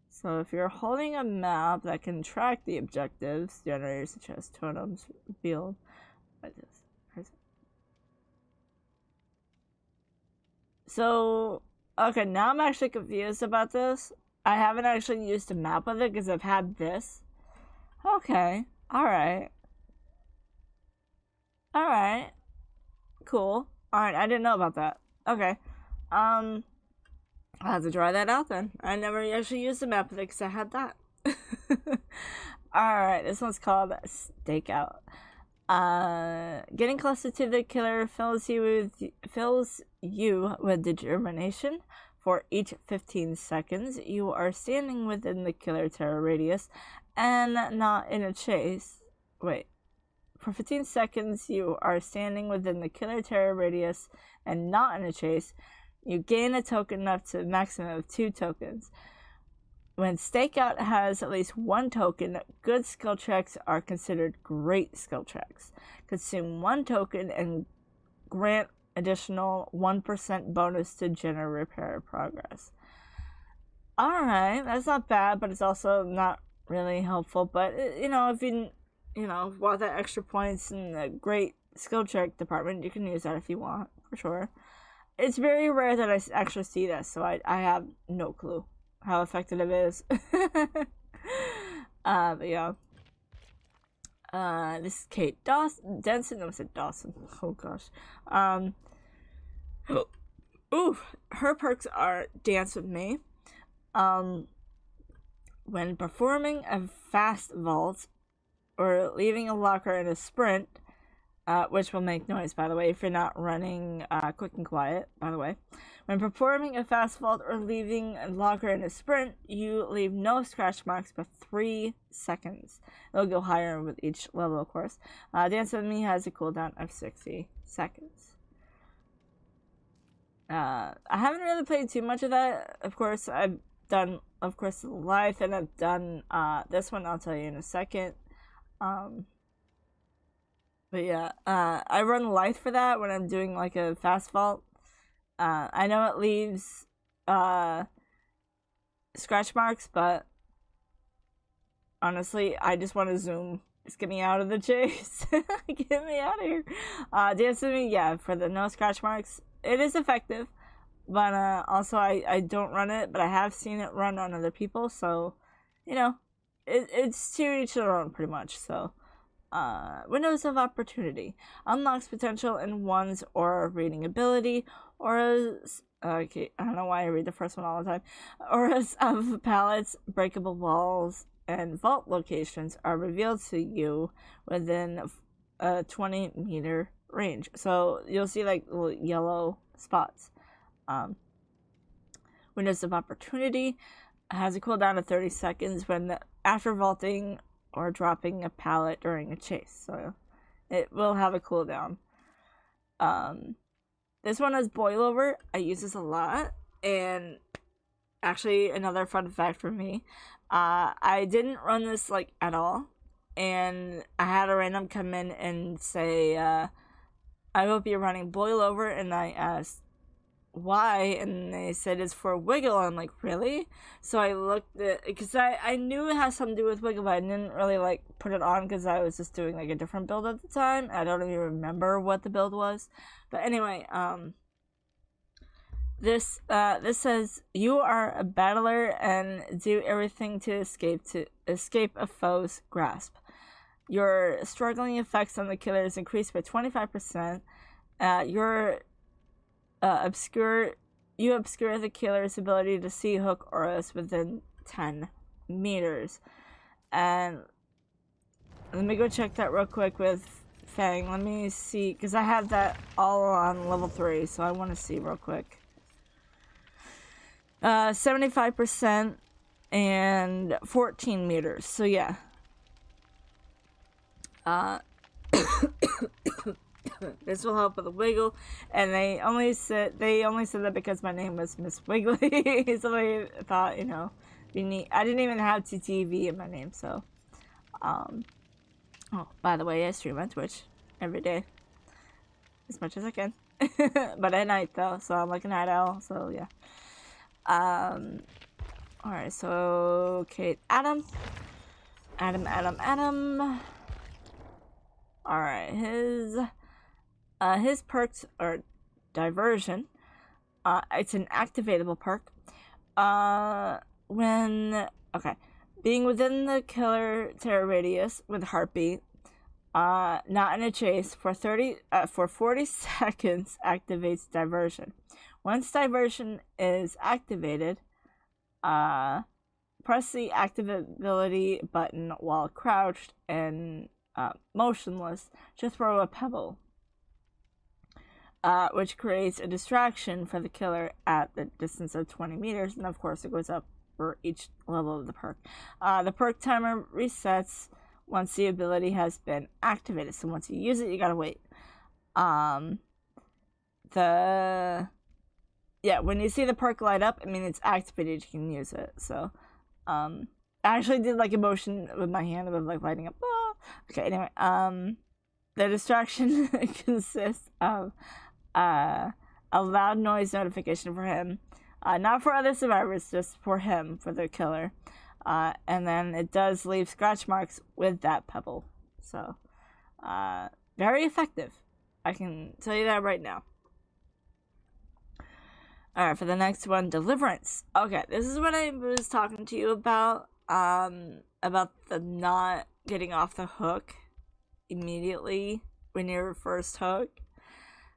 So if you're holding a map that can track the objectives, generators, chests, totems revealed by this. So, okay, now I'm actually confused about this. I haven't actually used a map with it because I've had this. Okay, alright. Alright. Cool. Alright, I didn't know about that. Okay. I'll have to try that out then. I never actually used the map with it because I had that. Alright, this one's called Stakeout. Getting closer to the killer fills you with determination. For each 15 seconds, you are standing within the killer terror radius and not in a chase. Wait. For 15 seconds, you are standing within the killer terror radius and not in a chase. You gain a token up to a maximum of 2 tokens. When Stakeout has at least 1 token, good skill checks are considered great skill checks. Consume 1 token and grant additional 1% bonus to general repair progress. Alright, that's not bad, but it's also not really helpful. But, you know, if you want that extra points and a great skill check department. You can use that if you want, for sure. It's very rare that I actually see this, so I have no clue how effective it is. But yeah. This is Kate Denson. No, I said Dawson. Oh gosh. Ooh, her perks are Dance With Me. When performing a fast vault or leaving a locker in a sprint, which will make noise, by the way, if you're not running quick and quiet, by the way. When performing a fast vault or leaving a locker in a sprint, you leave no scratch marks for 3 seconds. It'll go higher with each level, of course. Dance With Me has a cooldown of 60 seconds. I haven't really played too much of that. Of course, I've done, Life, and I've done this one. I'll tell you in a second. But yeah, I run Life for that when I'm doing like a fast vault. I know it leaves scratch marks, but honestly, I just want to zoom. Just get me out of the chase. Get me out of here. Dance With Me, yeah, for the no scratch marks. It is effective, but also I don't run it, but I have seen it run on other people, so, you know, it's to each their own, pretty much, so. Windows of Opportunity. Unlocks potential in one's aura reading ability. Auras, okay, I don't know why I read the first one all the time. Auras of pallets, breakable walls, and vault locations are revealed to you within a 20-meter range. So you'll see like little yellow spots. Windows of Opportunity has a cooldown of 30 seconds when after vaulting or dropping a pallet during a chase. So it will have a cooldown. This one has Boil Over. I use this a lot. And actually, another fun fact for me, I didn't run this like at all. And I had a random come in and say, I will be running Boil Over, and I asked why, and they said it's for Wiggle. I'm like, really? So I looked at, because I knew it has something to do with Wiggle, but I didn't really like put it on because I was just doing like a different build at the time. I don't even remember what the build was, but anyway, this says you are a battler and do everything to escape a foe's grasp. Your struggling effects on the killer is increased by 25%. You obscure the killer's ability to see hook auras within 10 meters. And let me go check that real quick with Fang. Let me see, because I have that all on level 3, so I want to see real quick. 75% and 14 meters. So yeah. This will help with the Wiggle, and they only said that because my name was MsWiggly. So they thought, you know, I didn't even have TTV in my name, so. Oh, by the way, I stream on Twitch every day, as much as I can, but at night though, so I'm like a night owl. So yeah. All right. So Kate, Adam. All right, his perks are Diversion. It's an activatable perk. Being within the killer terror radius with heartbeat, not in a chase for 40 seconds activates Diversion. Once Diversion is activated, press the activability button while crouched and motionless to throw a pebble, which creates a distraction for the killer at the distance of 20 meters, and of course it goes up for each level of the perk. The perk timer resets once the ability has been activated, so once you use it, you gotta wait. When you see the perk light up, I mean it's activated, you can use it. So I actually did like a motion with my hand of like lighting up. Okay, anyway, the distraction consists of a loud noise notification for him, not for other survivors, just for him, for the killer, and then it does leave scratch marks with that pebble. So very effective, I can tell you that right now. Alright, for the next one, deliverance. Okay, this is what I was talking to you about the not getting off the hook immediately when you're first hooked.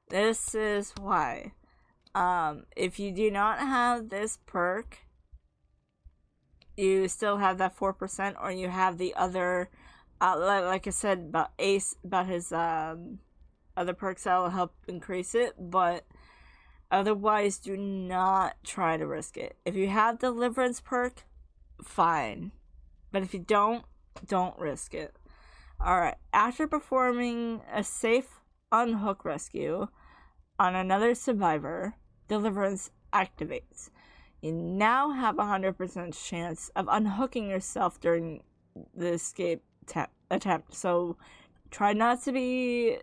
This is why. If you do not have this perk, you still have that 4%, or you have the other, like I said about Ace, about his other perks that will help increase it, but otherwise do not try to risk it. If you have deliverance perk, fine, but if you don't risk it. Alright, after performing a safe unhook rescue on another survivor, deliverance activates. You now have a 100% chance of unhooking yourself during the escape attempt. So try not to be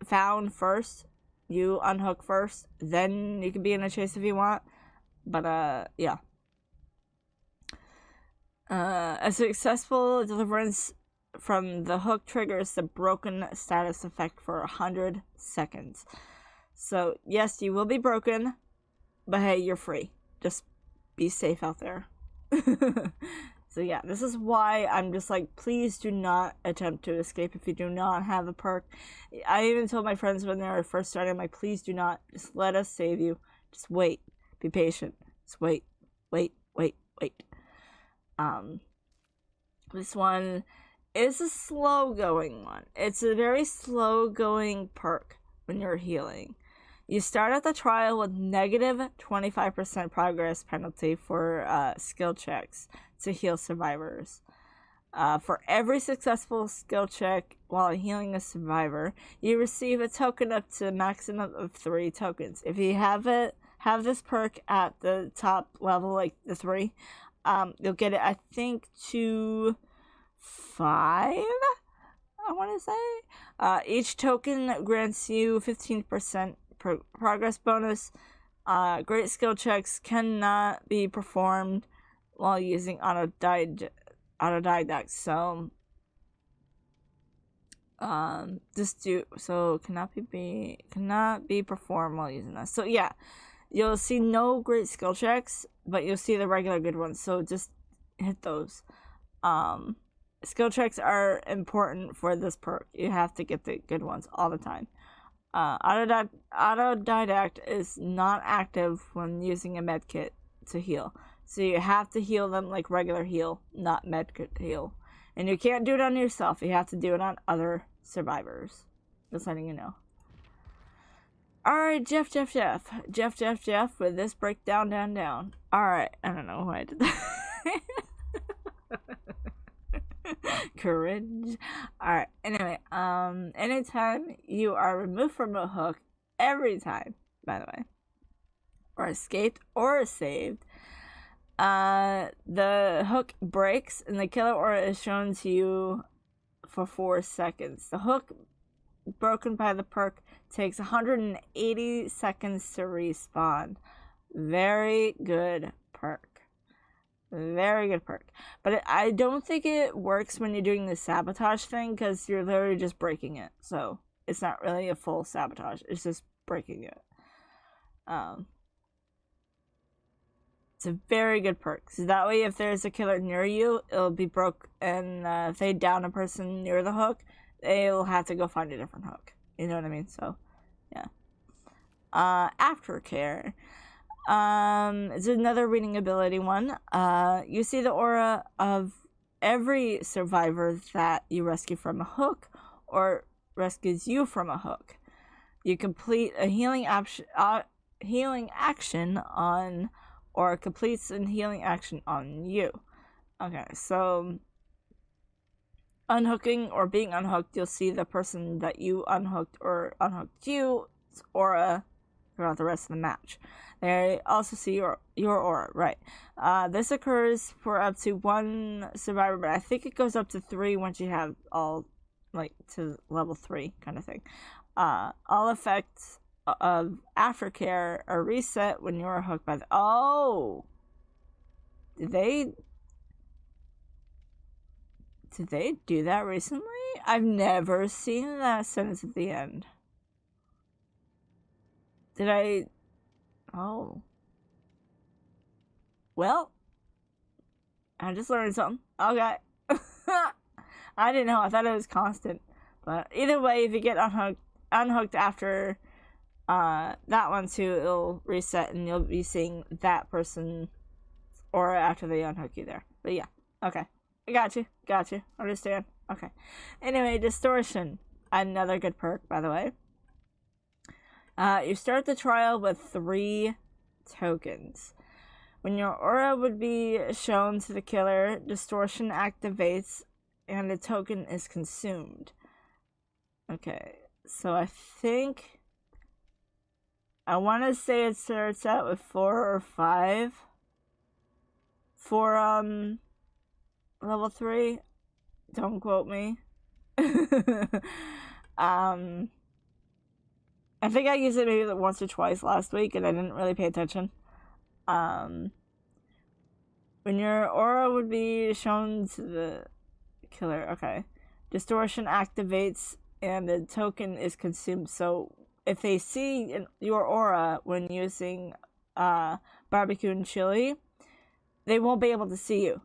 found first. You unhook first, then you can be in a chase if you want. But yeah. A successful deliverance from the hook triggers the broken status effect for 100 seconds. So yes, you will be broken, but hey, you're free. Just be safe out there. So yeah, this is why I'm just like, please do not attempt to escape if you do not have a perk. I even told my friends when they were first starting, I'm like, please do not. Just let us save you. Just wait. Be patient. Just wait. This one is a slow going one. It's a very slow going perk when you're healing. You start at the trial with negative 25% progress penalty for skill checks to heal survivors. For every successful skill check while healing a survivor, you receive a token up to a maximum of 3 tokens. If you have this perk at the top level, like the 3, you'll get it, I think, to 5, I want to say. Each token grants you 15% progress bonus. Great skill checks cannot be performed while using autodidact. So cannot be performed while using this. So yeah, you'll see no great skill checks, but you'll see the regular good ones. So just hit those. Skill checks are important for this perk. You have to get the good ones all the time. Autodidact is not active when using a medkit to heal. So you have to heal them like regular heal, not medkit heal. And you can't do it on yourself. You have to do it on other survivors. Just letting you know. Alright, Jeff with this breakdown down. Alright, I don't know why I did that. Cringe. Alright, anyway, anytime you are removed from a hook, every time, by the way, or escaped or saved, the hook breaks and the killer aura is shown to you for 4 seconds. The hook broken by the perk takes 180 seconds to respawn. Very good perk. Very good perk. But I don't think it works when you're doing the sabotage thing, because you're literally just breaking it. So it's not really a full sabotage. It's just breaking it. It's a very good perk. So that way, if there's a killer near you, it'll be broke. And if they down a person near the hook, they'll have to go find a different hook. You know what I mean? So, yeah. Aftercare. It's another reading ability one. You see the aura of every survivor that you rescue from a hook or rescues you from a hook. You complete a healing action on, or completes a healing action on you. Okay, so unhooking or being unhooked, you'll see the person that you unhooked or unhooked you's aura throughout the rest of the match. They also see your aura, right? This occurs for up to 1 survivor, but I think it goes up to 3 once you have all, like, to level 3 kind of thing. All effects of aftercare are reset when you are hooked by the... Oh! Did they do that recently? I've never seen that sentence at the end. Did I... Oh. Well. I just learned something. Okay. I didn't know. I thought it was constant. But either way, if you get unhooked after that one too, it'll reset and you'll be seeing that person or after they unhook you there. But yeah. Okay. I got you. Understand. Okay. Anyway, distortion. Another good perk, by the way. You start the trial with 3 tokens. When your aura would be shown to the killer, distortion activates and the token is consumed. Okay, so I think I want to say it starts out with 4 or 5 for level 3. Don't quote me. I think I used it maybe once or twice last week and I didn't really pay attention. When your aura would be shown to the killer, okay. Distortion activates and the token is consumed. So if they see your aura when using barbecue and chili, they won't be able to see you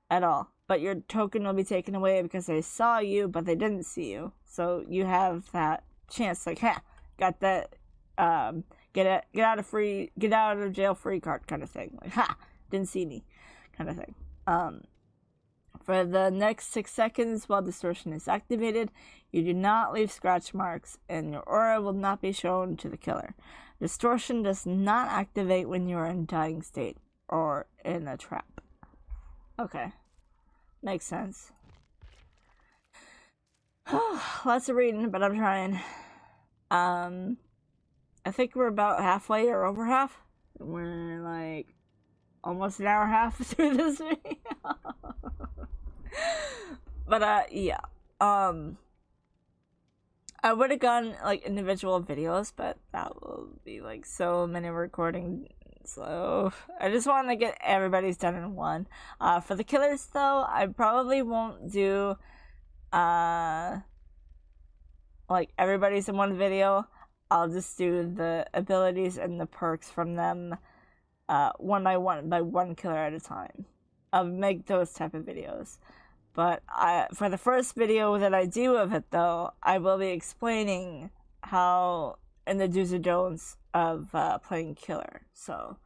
at all. But your token will be taken away because they saw you, but they didn't see you. So you have that chance, like, ha, got that get out of jail free card kind of thing. Like, ha, didn't see me kind of thing. For the next 6 seconds while distortion is activated, you do not leave scratch marks and your aura will not be shown to the killer. Distortion does not activate when you are in dying state or in a trap. Okay. Makes sense. Lots of reading, but I'm trying. I think we're about halfway or over half. We're like almost an hour and a half through this video. But yeah. I would have gone like individual videos, but that will be like so many recording. So I just want to get everybody's done in one. For the killers though, I probably won't do like everybody's in one video. I'll just do the abilities and the perks from them one by one killer at a time. I'll make those type of videos. But for the first video that I do of it though, I will be explaining how and the do's and don'ts of playing killer. So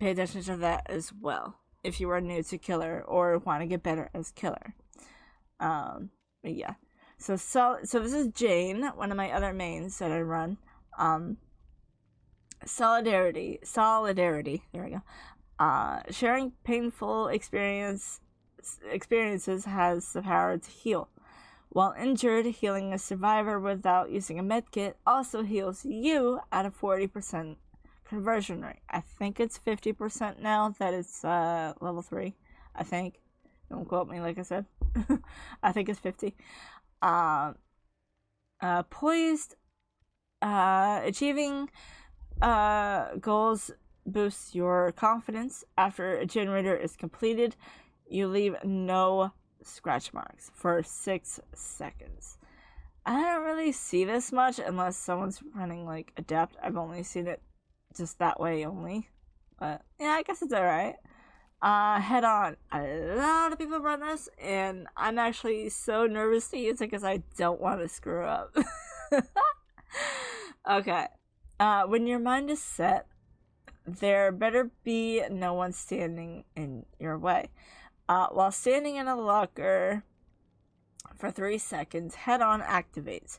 pay attention to that as well if you are new to killer or want to get better as killer. But yeah. So this is Jane, one of my other mains that I run. Solidarity. There we go. Sharing painful experiences has the power to heal. While injured, healing a survivor without using a medkit also heals you at a 40% conversion rate. I think it's 50% now that it's level 3. I think. Don't quote me, like I said. I think it's 50. Poised. Achieving goals boosts your confidence. After a generator is completed, you leave no scratch marks for 6 seconds. I don't really see this much unless someone's running like Adept. I've only seen it just that way only. But yeah, I guess it's alright. Head on. A lot of people run this, and I'm actually so nervous to use it because I don't want to screw up. Okay. When your mind is set, there better be no one standing in your way. While standing in a locker for 3 seconds, head on activates.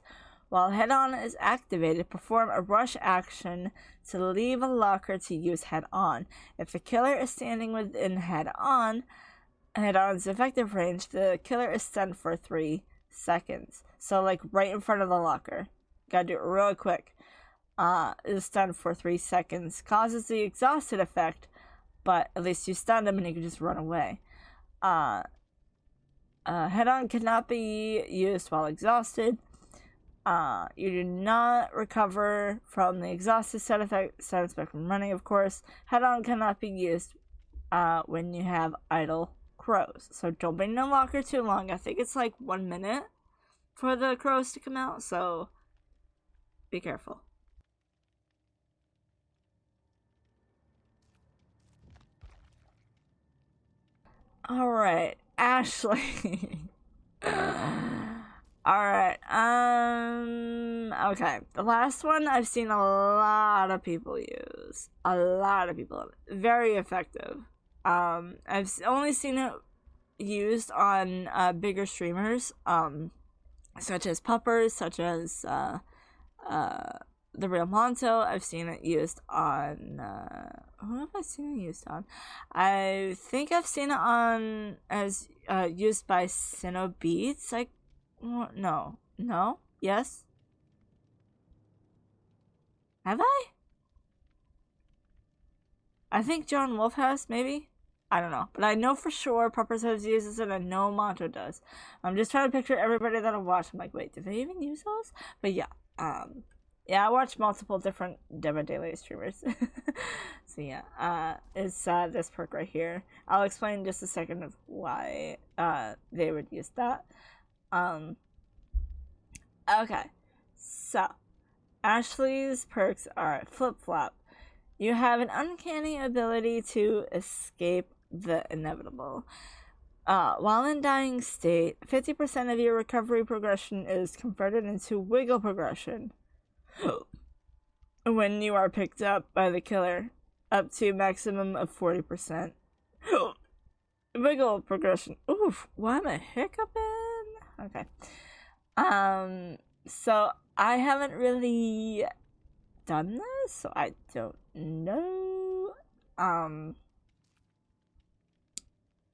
While head on is activated, perform a rush action to leave a locker to use head on. If the killer is standing within head on's effective range, the killer is stunned for 3 seconds. So like right in front of the locker. Gotta do it real quick. Is stunned for 3 seconds. Causes the exhausted effect, but at least you stunned him and he can just run away. Head on cannot be used while exhausted. You do not recover from the exhausted side effect from running, of course. Head on cannot be used when you have idle crows. So don't be in the locker too long. I think it's like 1 minute for the crows to come out, so be careful. Alright, Ashley. Alright, okay. The last one I've seen a lot of people use. A lot of people. Very effective. I've only seen it used on bigger streamers, such as Puppers, such as the Real Monto. I've seen it used on who have I seen it used on? I think I've seen it on as used by Sinnoh Beats. Like, no, yes, have I? I think John Wolf has, maybe. I don't know, but I know for sure Puppers has uses it, and I know Monto does. I'm just trying to picture everybody that I watch. I'm like, wait, did they even use those? But yeah, yeah, I watch multiple different Demo Daily streamers. So yeah, it's this perk right here. I'll explain in just a second of why they would use that. Okay, so Ashley's perks are Flip Flop. You have an uncanny ability to escape the inevitable. While in dying state, 50% of your recovery progression is converted into wiggle progression. When you are picked up by the killer, up to maximum of 40%. Wiggle progression. Oof, why am I hiccuping? Okay. So I haven't really done this, so I don't know.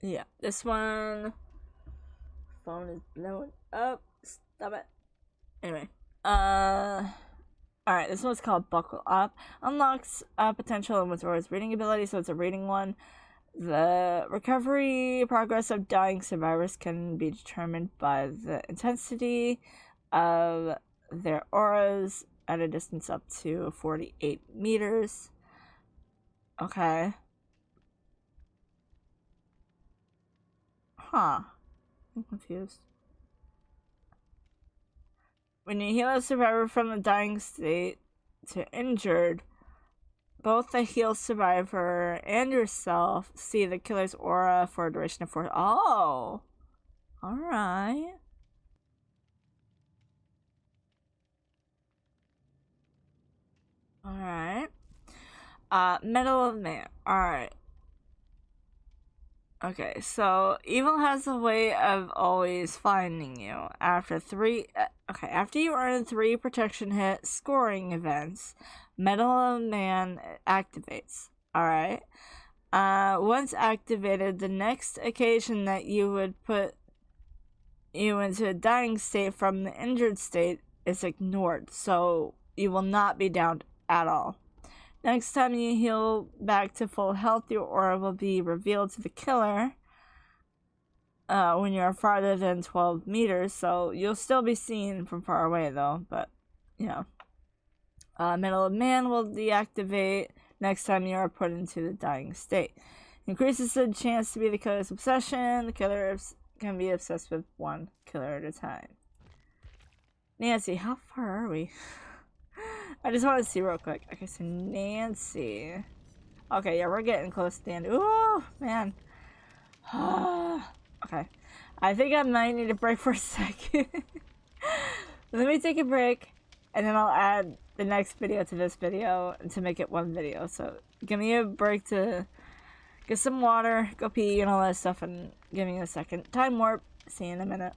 Yeah, this one. Phone is blowing up. Stop it. Anyway, alright, this one's called Buckle Up. Unlocks potential and withdraws reading ability, so it's a reading one. The recovery progress of dying survivors can be determined by the intensity of their auras at a distance up to 48 meters. Okay. Huh. I'm confused. When you heal a survivor from the dying state to injured, both the healed survivor and yourself see the killer's aura for a duration of 4. Oh! Alright. Alright. Medal of Man. Alright. Okay, so evil has a way of always finding you. After you earn 3 protection hit scoring events, Medal of Man activates. Alright. Once activated, the next occasion that you would put you into a dying state from the injured state is ignored, so you will not be downed at all. Next time you heal back to full health, your aura will be revealed to the killer when you're farther than 12 meters, so you'll still be seen from far away though, but yeah. Medal of Man will deactivate next time you are put into the dying state. Increases the chance to be the killer's obsession. The killer can be obsessed with one killer at a time. Nancy, how far are we? I just want to see real quick. Okay, so Nancy. Okay, yeah, we're getting close to the end. Ooh, man. Okay. I think I might need a break for a second. Let me take a break, and then I'll add the next video to this video to make it one video. So give me a break to get some water, go pee, and all that stuff, and give me a second. Time warp. See you in a minute.